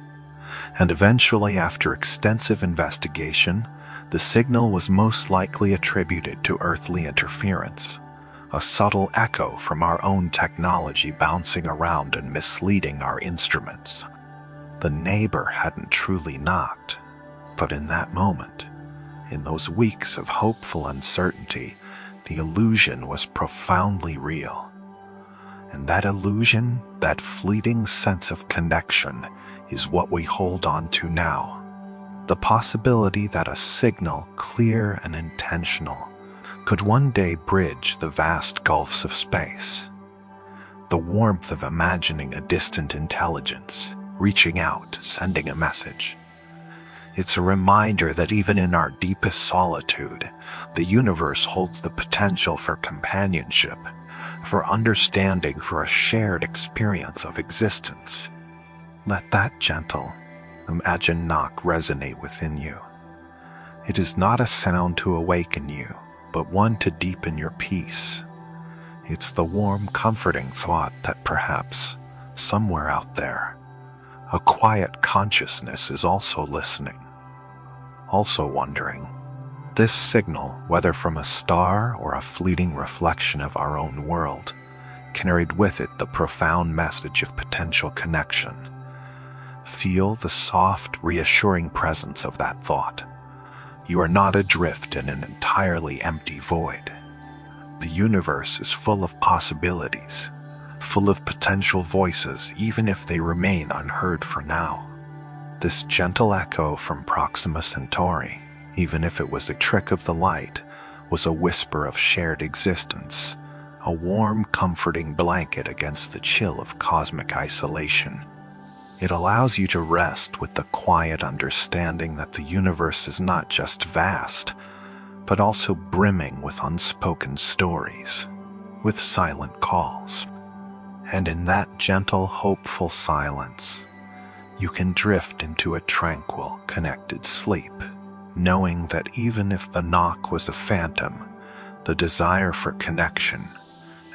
And eventually, after extensive investigation, the signal was most likely attributed to earthly interference, a subtle echo from our own technology bouncing around and misleading our instruments. The neighbor hadn't truly knocked, but in that moment, in those weeks of hopeful uncertainty, the illusion was profoundly real. And that illusion, that fleeting sense of connection, is what we hold on to now. The possibility that a signal, clear and intentional, could one day bridge the vast gulfs of space. The warmth of imagining a distant intelligence, reaching out, sending a message. It's a reminder that even in our deepest solitude, the universe holds the potential for companionship, for understanding, for a shared experience of existence. Let that gentle, imagined knock resonate within you. It is not a sound to awaken you, but one to deepen your peace. It's the warm, comforting thought that perhaps, somewhere out there, a quiet consciousness is also listening, also wondering. This signal, whether from a star or a fleeting reflection of our own world, carried with it the profound message of potential connection. Feel the soft, reassuring presence of that thought. You are not adrift in an entirely empty void. The universe is full of possibilities, full of potential voices, even if they remain unheard for now. This gentle echo from Proxima Centauri, even if it was a trick of the light, was a whisper of shared existence, a warm, comforting blanket against the chill of cosmic isolation. It allows you to rest with the quiet understanding that the universe is not just vast, but also brimming with unspoken stories, with silent calls. And in that gentle, hopeful silence, you can drift into a tranquil, connected sleep, knowing that even if the knock was a phantom, the desire for connection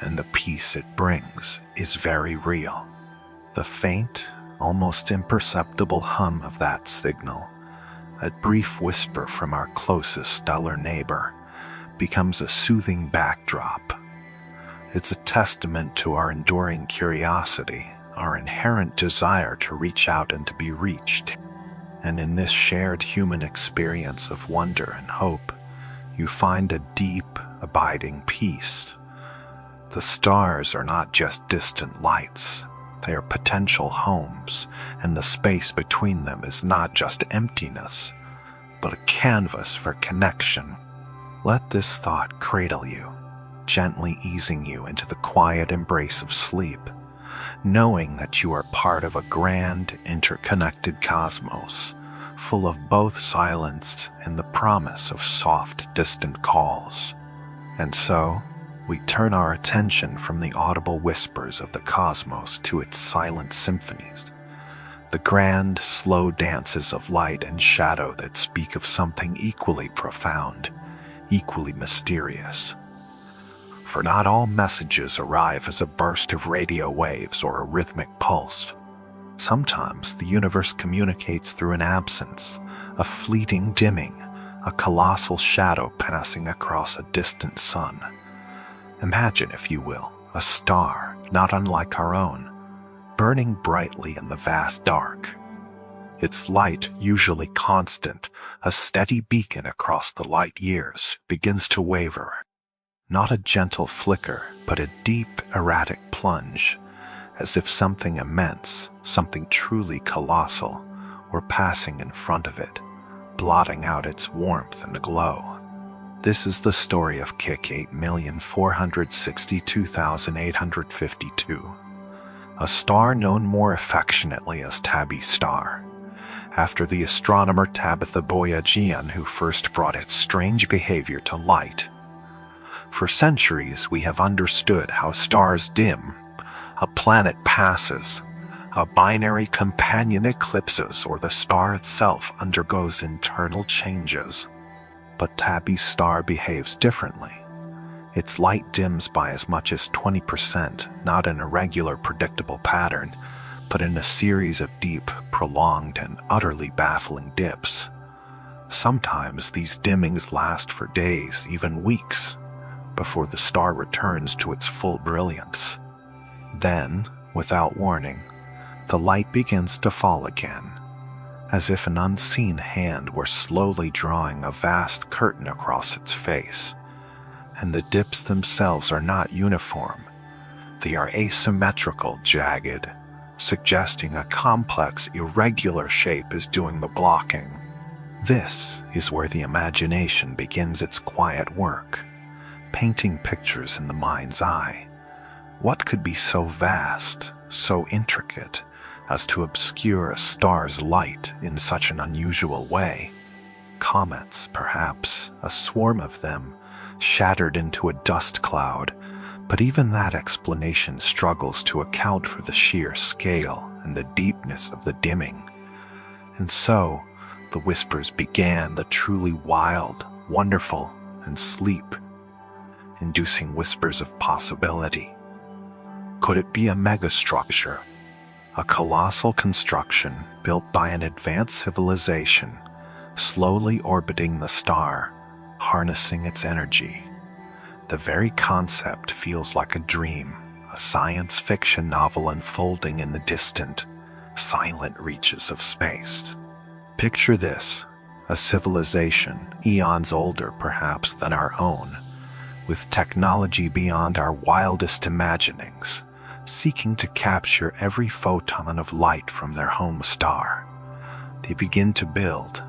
and the peace it brings is very real. The faint, almost imperceptible hum of that signal, a brief whisper from our closest stellar neighbor, becomes a soothing backdrop. It's a testament to our enduring curiosity, our inherent desire to reach out and to be reached. And in this shared human experience of wonder and hope, you find a deep, abiding peace. The stars are not just distant lights. They are potential homes, and the space between them is not just emptiness, but a canvas for connection. Let this thought cradle you, gently easing you into the quiet embrace of sleep, knowing that you are part of a grand, interconnected cosmos, full of both silence and the promise of soft, distant calls. And so, we turn our attention from the audible whispers of the cosmos to its silent symphonies, the grand, slow dances of light and shadow that speak of something equally profound, equally mysterious. For not all messages arrive as a burst of radio waves or a rhythmic pulse. Sometimes the universe communicates through an absence, a fleeting dimming, a colossal shadow passing across a distant sun. Imagine, if you will, a star, not unlike our own, burning brightly in the vast dark. Its light, usually constant, a steady beacon across the light years, begins to waver. Not a gentle flicker, but a deep, erratic plunge, as if something immense, something truly colossal, were passing in front of it, blotting out its warmth and glow. This is the story of KIC 8,462,852, a star known more affectionately as Tabby's star, after the astronomer Tabitha Boyajian, who first brought its strange behavior to light. For centuries we have understood how stars dim, a planet passes, a binary companion eclipses, or the star itself undergoes internal changes. But Tabby's star behaves differently. Its light dims by as much as 20%, not in a regular, predictable pattern, but in a series of deep, prolonged, and utterly baffling dips. Sometimes these dimmings last for days, even weeks, before the star returns to its full brilliance. Then, without warning, the light begins to fall again, as if an unseen hand were slowly drawing a vast curtain across its face. And the dips themselves are not uniform. They are asymmetrical, jagged, suggesting a complex, irregular shape is doing the blocking. This is where the imagination begins its quiet work, painting pictures in the mind's eye. What could be so vast, so intricate, as to obscure a star's light in such an unusual way? Comets, perhaps, a swarm of them, shattered into a dust cloud, but even that explanation struggles to account for the sheer scale and the deepness of the dimming. And so, the whispers began, the truly wild, wonderful, and sleep-inducing whispers of possibility. Could it be a megastructure, a colossal construction built by an advanced civilization, slowly orbiting the star, harnessing its energy? The very concept feels like a dream, a science fiction novel unfolding in the distant, silent reaches of space. Picture this, a civilization eons older perhaps than our own, with technology beyond our wildest imaginings, seeking to capture every photon of light from their home star. They begin to build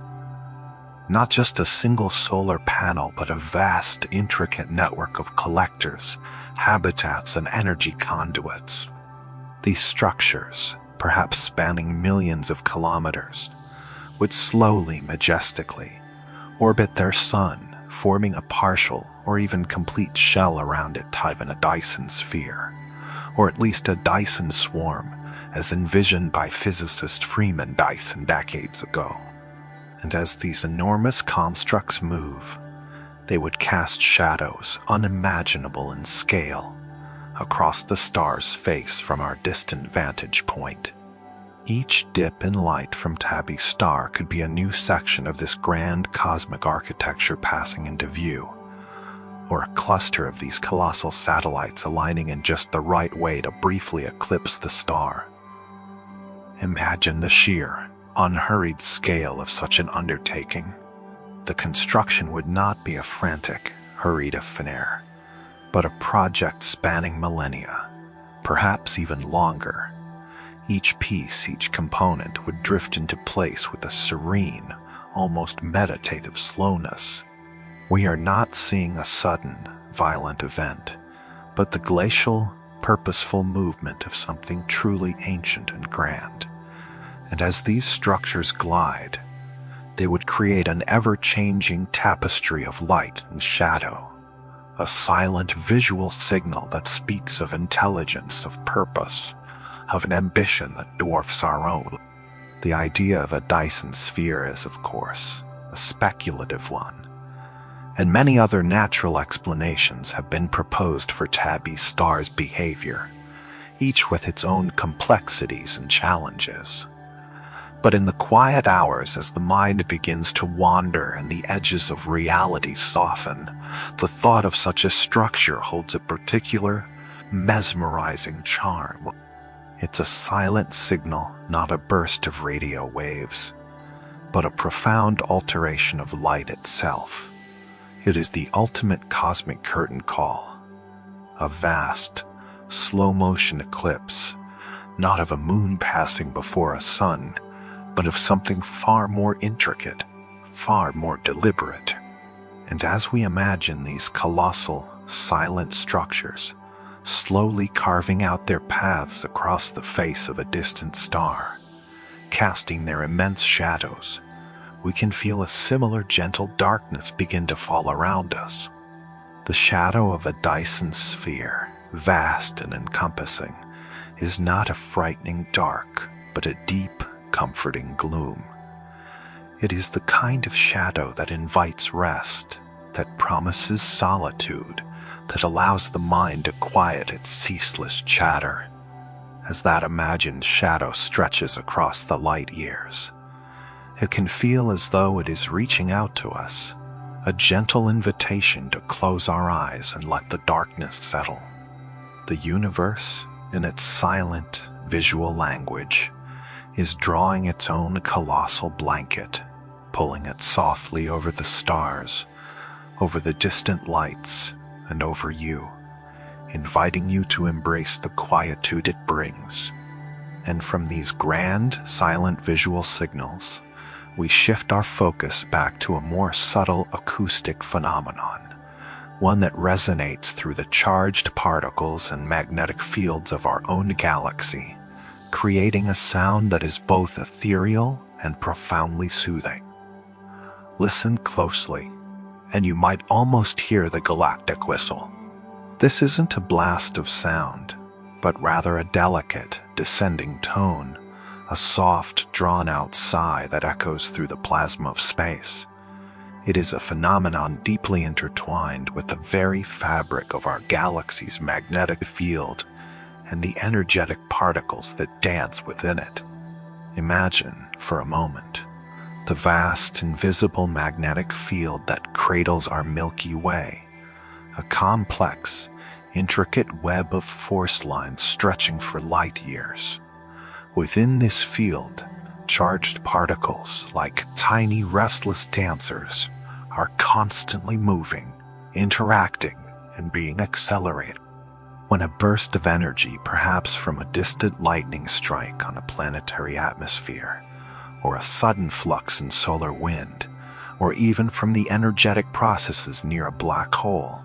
not just a single solar panel, but a vast, intricate network of collectors, habitats, and energy conduits. These structures, perhaps spanning millions of kilometers, would slowly, majestically, orbit their sun, forming a partial or even complete shell around it tied in a Dyson sphere, or at least a Dyson swarm, as envisioned by physicist Freeman Dyson decades ago. And as these enormous constructs move, they would cast shadows unimaginable in scale across the star's face from our distant vantage point. Each dip in light from Tabby's star could be a new section of this grand cosmic architecture passing into view, or a cluster of these colossal satellites aligning in just the right way to briefly eclipse the star. Imagine the sheer, unhurried scale of such an undertaking. The construction would not be a frantic, hurried affair, but a project spanning millennia, perhaps even longer. Each piece, each component would drift into place with a serene, almost meditative slowness. We are not seeing a sudden, violent event, but the glacial, purposeful movement of something truly ancient and grand. And as these structures glide, they would create an ever-changing tapestry of light and shadow, a silent visual signal that speaks of intelligence, of purpose, of an ambition that dwarfs our own. The idea of a Dyson sphere is, of course, a speculative one, and many other natural explanations have been proposed for Tabby's star's behavior, each with its own complexities and challenges. But in the quiet hours, as the mind begins to wander and the edges of reality soften, the thought of such a structure holds a particular, mesmerizing charm. It's a silent signal, not a burst of radio waves, but a profound alteration of light itself. It is the ultimate cosmic curtain call, a vast, slow-motion eclipse, not of a moon passing before a sun, but of something far more intricate, far more deliberate. And as we imagine these colossal, silent structures slowly carving out their paths across the face of a distant star, casting their immense shadows, we can feel a similar gentle darkness begin to fall around us. The shadow of a Dyson sphere, vast and encompassing, is not a frightening dark, but a deep, comforting gloom. It is the kind of shadow that invites rest, that promises solitude, that allows the mind to quiet its ceaseless chatter. As that imagined shadow stretches across the light years, it can feel as though it is reaching out to us, a gentle invitation to close our eyes and let the darkness settle. The universe, in its silent, visual language, is drawing its own colossal blanket, pulling it softly over the stars, over the distant lights, and over you, inviting you to embrace the quietude it brings. And from these grand, silent visual signals, we shift our focus back to a more subtle acoustic phenomenon, one that resonates through the charged particles and magnetic fields of our own galaxy, creating a sound that is both ethereal and profoundly soothing. Listen closely, and you might almost hear the galactic whistle. This isn't a blast of sound, but rather a delicate, descending tone, a soft, drawn-out sigh that echoes through the plasma of space. It is a phenomenon deeply intertwined with the very fabric of our galaxy's magnetic field and the energetic particles that dance within it. Imagine, for a moment, the vast, invisible magnetic field that cradles our Milky Way, a complex, intricate web of force lines stretching for light years. Within this field, charged particles, like tiny restless dancers, are constantly moving, interacting, and being accelerated. When a burst of energy, perhaps from a distant lightning strike on a planetary atmosphere, or a sudden flux in solar wind, or even from the energetic processes near a black hole,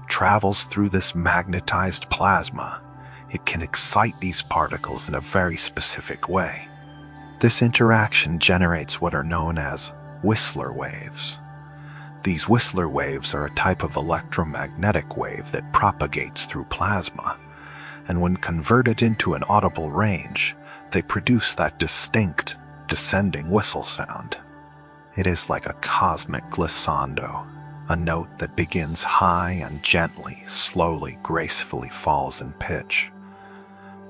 travels through this magnetized plasma, it can excite these particles in a very specific way. This interaction generates what are known as Whistler waves. These whistler waves are a type of electromagnetic wave that propagates through plasma, and when converted into an audible range, they produce that distinct, descending whistle sound. It is like a cosmic glissando, a note that begins high and gently, slowly, gracefully falls in pitch.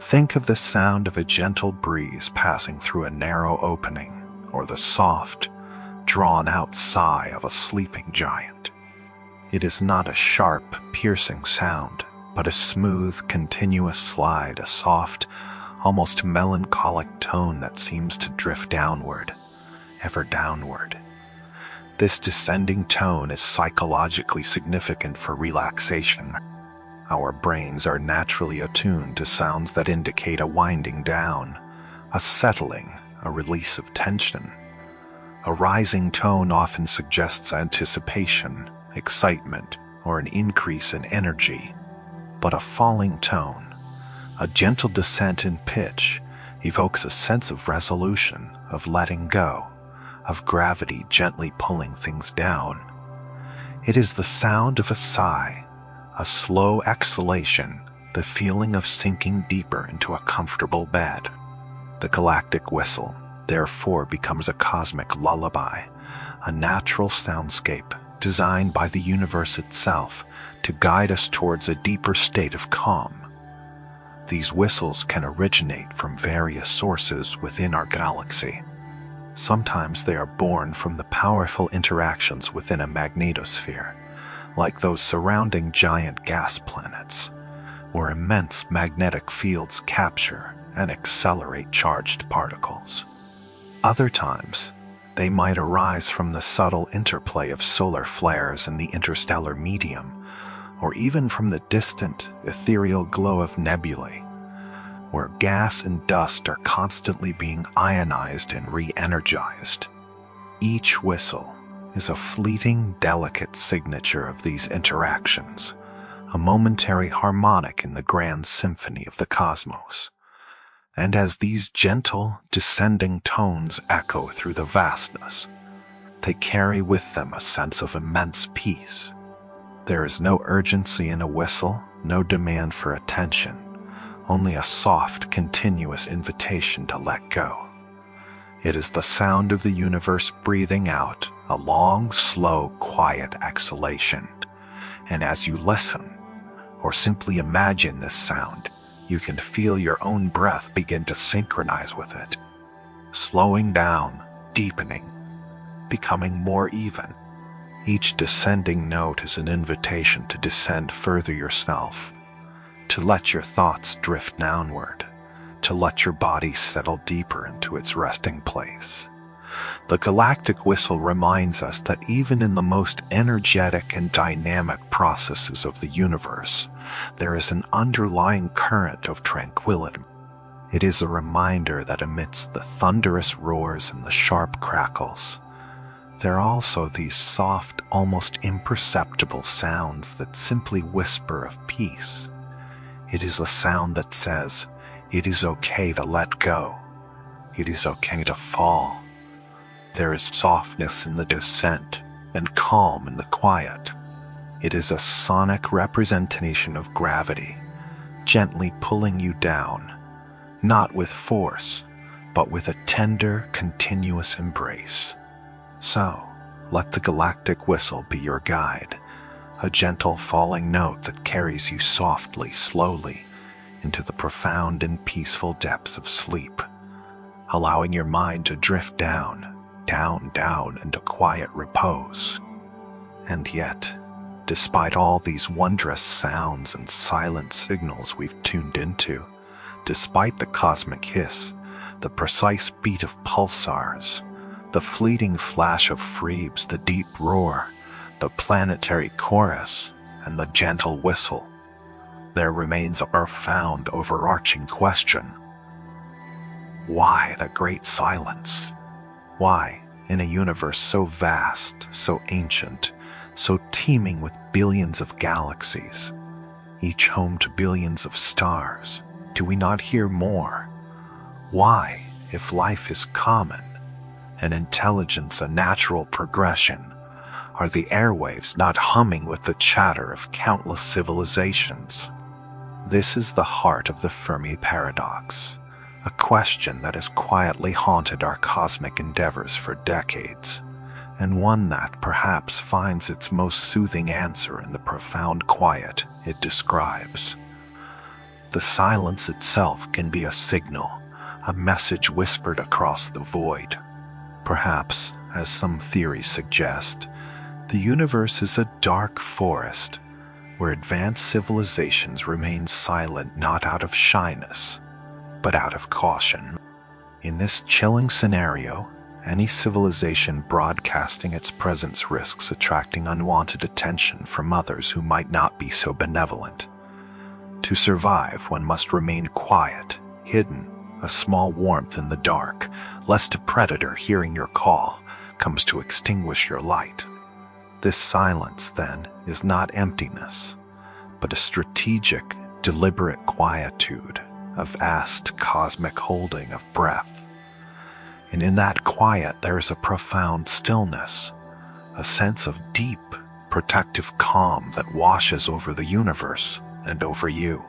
Think of the sound of a gentle breeze passing through a narrow opening, or the soft, drawn-out sigh of a sleeping giant. It is not a sharp, piercing sound, but a smooth, continuous slide, a soft, almost melancholic tone that seems to drift downward, ever downward. This descending tone is psychologically significant for relaxation. Our brains are naturally attuned to sounds that indicate a winding down, a settling, a release of tension. A rising tone often suggests anticipation, excitement, or an increase in energy. But a falling tone, a gentle descent in pitch, evokes a sense of resolution, of letting go, of gravity gently pulling things down. It is the sound of a sigh, a slow exhalation, the feeling of sinking deeper into a comfortable bed. The galactic whistle, therefore, becomes a cosmic lullaby, a natural soundscape designed by the universe itself to guide us towards a deeper state of calm. These whistles can originate from various sources within our galaxy. Sometimes they are born from the powerful interactions within a magnetosphere, like those surrounding giant gas planets, where immense magnetic fields capture and accelerate charged particles. Other times, they might arise from the subtle interplay of solar flares in the interstellar medium, or even from the distant, ethereal glow of nebulae, where gas and dust are constantly being ionized and re-energized. Each whistle is a fleeting, delicate signature of these interactions, a momentary harmonic in the grand symphony of the cosmos. And as these gentle, descending tones echo through the vastness, they carry with them a sense of immense peace. There is no urgency in a whistle, no demand for attention, only a soft, continuous invitation to let go. It is the sound of the universe breathing out a long, slow, quiet exhalation. And as you listen, or simply imagine this sound, you can feel your own breath begin to synchronize with it, slowing down, deepening, becoming more even. Each descending note is an invitation to descend further yourself, to let your thoughts drift downward, to let your body settle deeper into its resting place. The galactic whistle reminds us that even in the most energetic and dynamic processes of the universe, there is an underlying current of tranquility. It is a reminder that amidst the thunderous roars and the sharp crackles, there are also these soft, almost imperceptible sounds that simply whisper of peace. It is a sound that says, it is okay to let go. It is okay to fall. There is softness in the descent and calm in the quiet. It is a sonic representation of gravity, gently pulling you down, not with force, but with a tender, continuous embrace. So, let the galactic whistle be your guide, a gentle falling note that carries you softly, slowly, into the profound and peaceful depths of sleep, allowing your mind to drift down into quiet repose. And yet, despite all these wondrous sounds and silent signals we've tuned into, despite the cosmic hiss, the precise beat of pulsars, the fleeting flash of phrebes, the deep roar, the planetary chorus, and the gentle whistle, there remains a profound overarching question. Why the great silence? Why, in a universe so vast, so ancient, so teeming with billions of galaxies, each home to billions of stars, do we not hear more? Why, if life is common, and intelligence a natural progression, Are the airwaves not humming with the chatter of countless civilizations? This is the heart of the Fermi paradox, a question that has quietly haunted our cosmic endeavors for decades, and one that perhaps finds its most soothing answer in the profound quiet it describes. The silence itself can be a signal, a message whispered across the void. Perhaps, as some theories suggest, the universe is a dark forest where advanced civilizations remain silent not out of shyness, but out of caution. In this chilling scenario, any civilization broadcasting its presence risks attracting unwanted attention from others who might not be so benevolent. To survive, one must remain quiet, hidden, a small warmth in the dark, lest a predator hearing your call comes to extinguish your light. This silence, then, is not emptiness, but a strategic, deliberate quietude, a vast cosmic holding of breath. And in that quiet there is a profound stillness, a sense of deep, protective calm that washes over the universe and over you.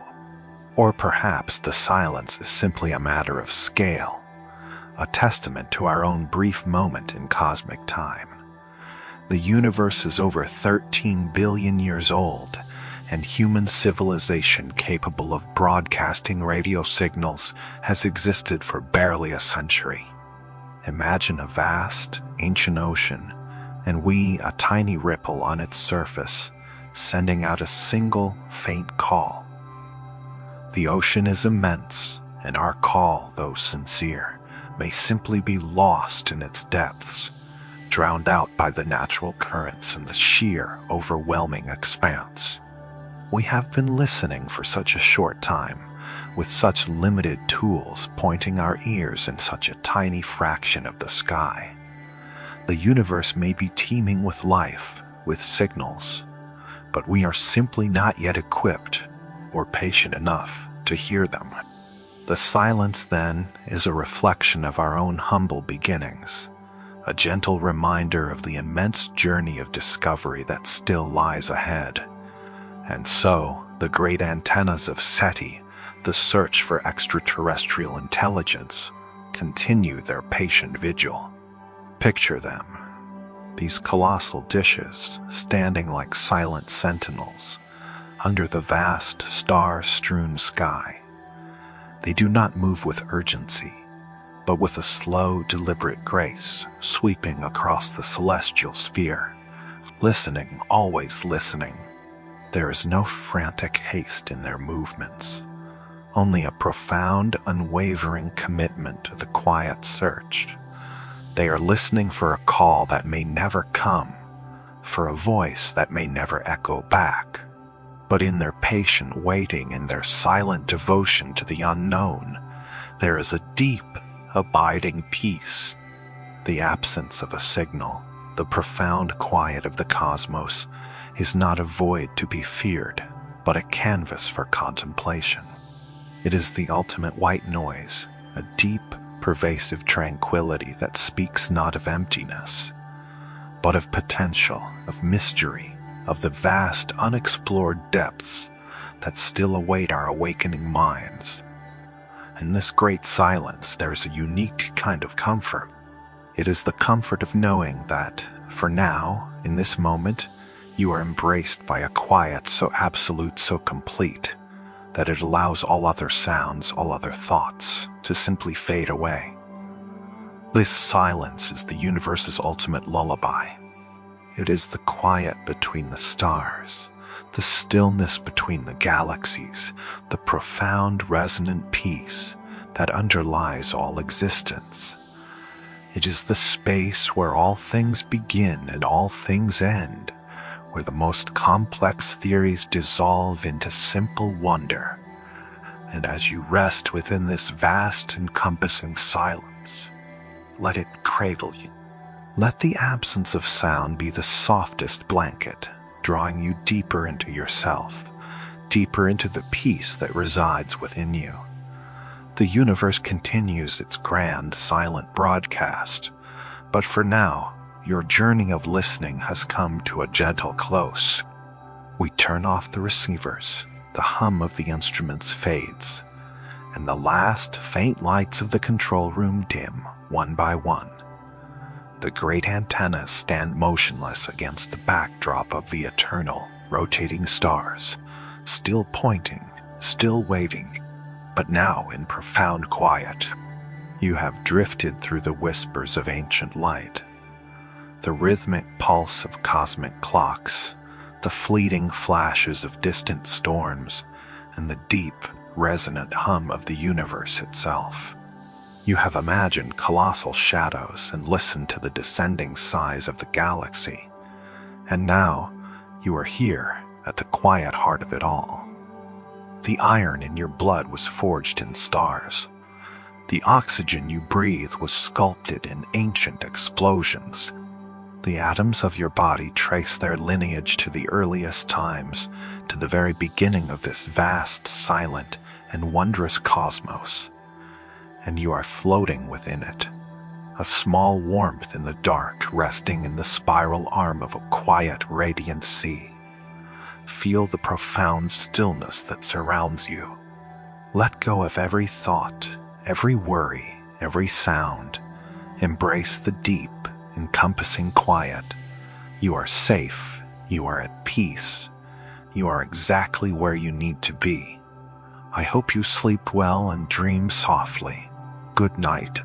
Or perhaps the silence is simply a matter of scale, a testament to our own brief moment in cosmic time. The universe is over 13 billion years old, and human civilization capable of broadcasting radio signals has existed for barely a century. Imagine a vast, ancient ocean, and we a tiny ripple on its surface, sending out a single, faint call. The ocean is immense, and our call, though sincere, may simply be lost in its depths, drowned out by the natural currents and the sheer, overwhelming expanse. We have been listening for such a short time, with such limited tools pointing our ears in such a tiny fraction of the sky. The universe may be teeming with life, with signals, but we are simply not yet equipped or patient enough to hear them. The silence, then, is a reflection of our own humble beginnings, a gentle reminder of the immense journey of discovery that still lies ahead. And so, the great antennas of SETI, the search for extraterrestrial intelligence, continue their patient vigil. Picture them, these colossal dishes standing like silent sentinels under the vast star-strewn sky. They do not move with urgency, but with a slow, deliberate grace sweeping across the celestial sphere, listening, always listening. There is no frantic haste in their movements, only a profound, unwavering commitment to the quiet search. They are listening for a call that may never come, for a voice that may never echo back. But in their patient waiting, in their silent devotion to the unknown, there is a deep, abiding peace. The absence of a signal, the profound quiet of the cosmos, is not a void to be feared, but a canvas for contemplation. It is the ultimate white noise, a deep, pervasive tranquility that speaks not of emptiness, but of potential, of mystery, of the vast, unexplored depths that still await our awakening minds. In this great silence, there is a unique kind of comfort. It is the comfort of knowing that, for now, in this moment, you are embraced by a quiet so absolute, so complete, that it allows all other sounds, all other thoughts, to simply fade away. This silence is the universe's ultimate lullaby. It is the quiet between the stars, the stillness between the galaxies, the profound resonant peace that underlies all existence. It is the space where all things begin and all things end, where the most complex theories dissolve into simple wonder. And as you rest within this vast, encompassing silence, let it cradle you. Let the absence of sound be the softest blanket, drawing you deeper into yourself, deeper into the peace that resides within you. The universe continues its grand, silent broadcast, but for now, your journey of listening has come to a gentle close. We turn off the receivers, the hum of the instruments fades, and the last faint lights of the control room dim one by one. The great antennas stand motionless against the backdrop of the eternal, rotating stars, still pointing, still waiting, but now in profound quiet. You have drifted through the whispers of ancient light, the rhythmic pulse of cosmic clocks, the fleeting flashes of distant storms, and the deep, resonant hum of the universe itself. You have imagined colossal shadows and listened to the descending sighs of the galaxy, and now you are here at the quiet heart of it all. The iron in your blood was forged in stars. The oxygen you breathe was sculpted in ancient explosions. The atoms of your body trace their lineage to the earliest times, to the very beginning of this vast, silent, and wondrous cosmos. And you are floating within it, a small warmth in the dark resting in the spiral arm of a quiet, radiant sea. Feel the profound stillness that surrounds you. Let go of every thought, every worry, every sound. Embrace the deep, encompassing quiet. You are safe, you are at peace, you are exactly where you need to be. I hope you sleep well and dream softly. Good night.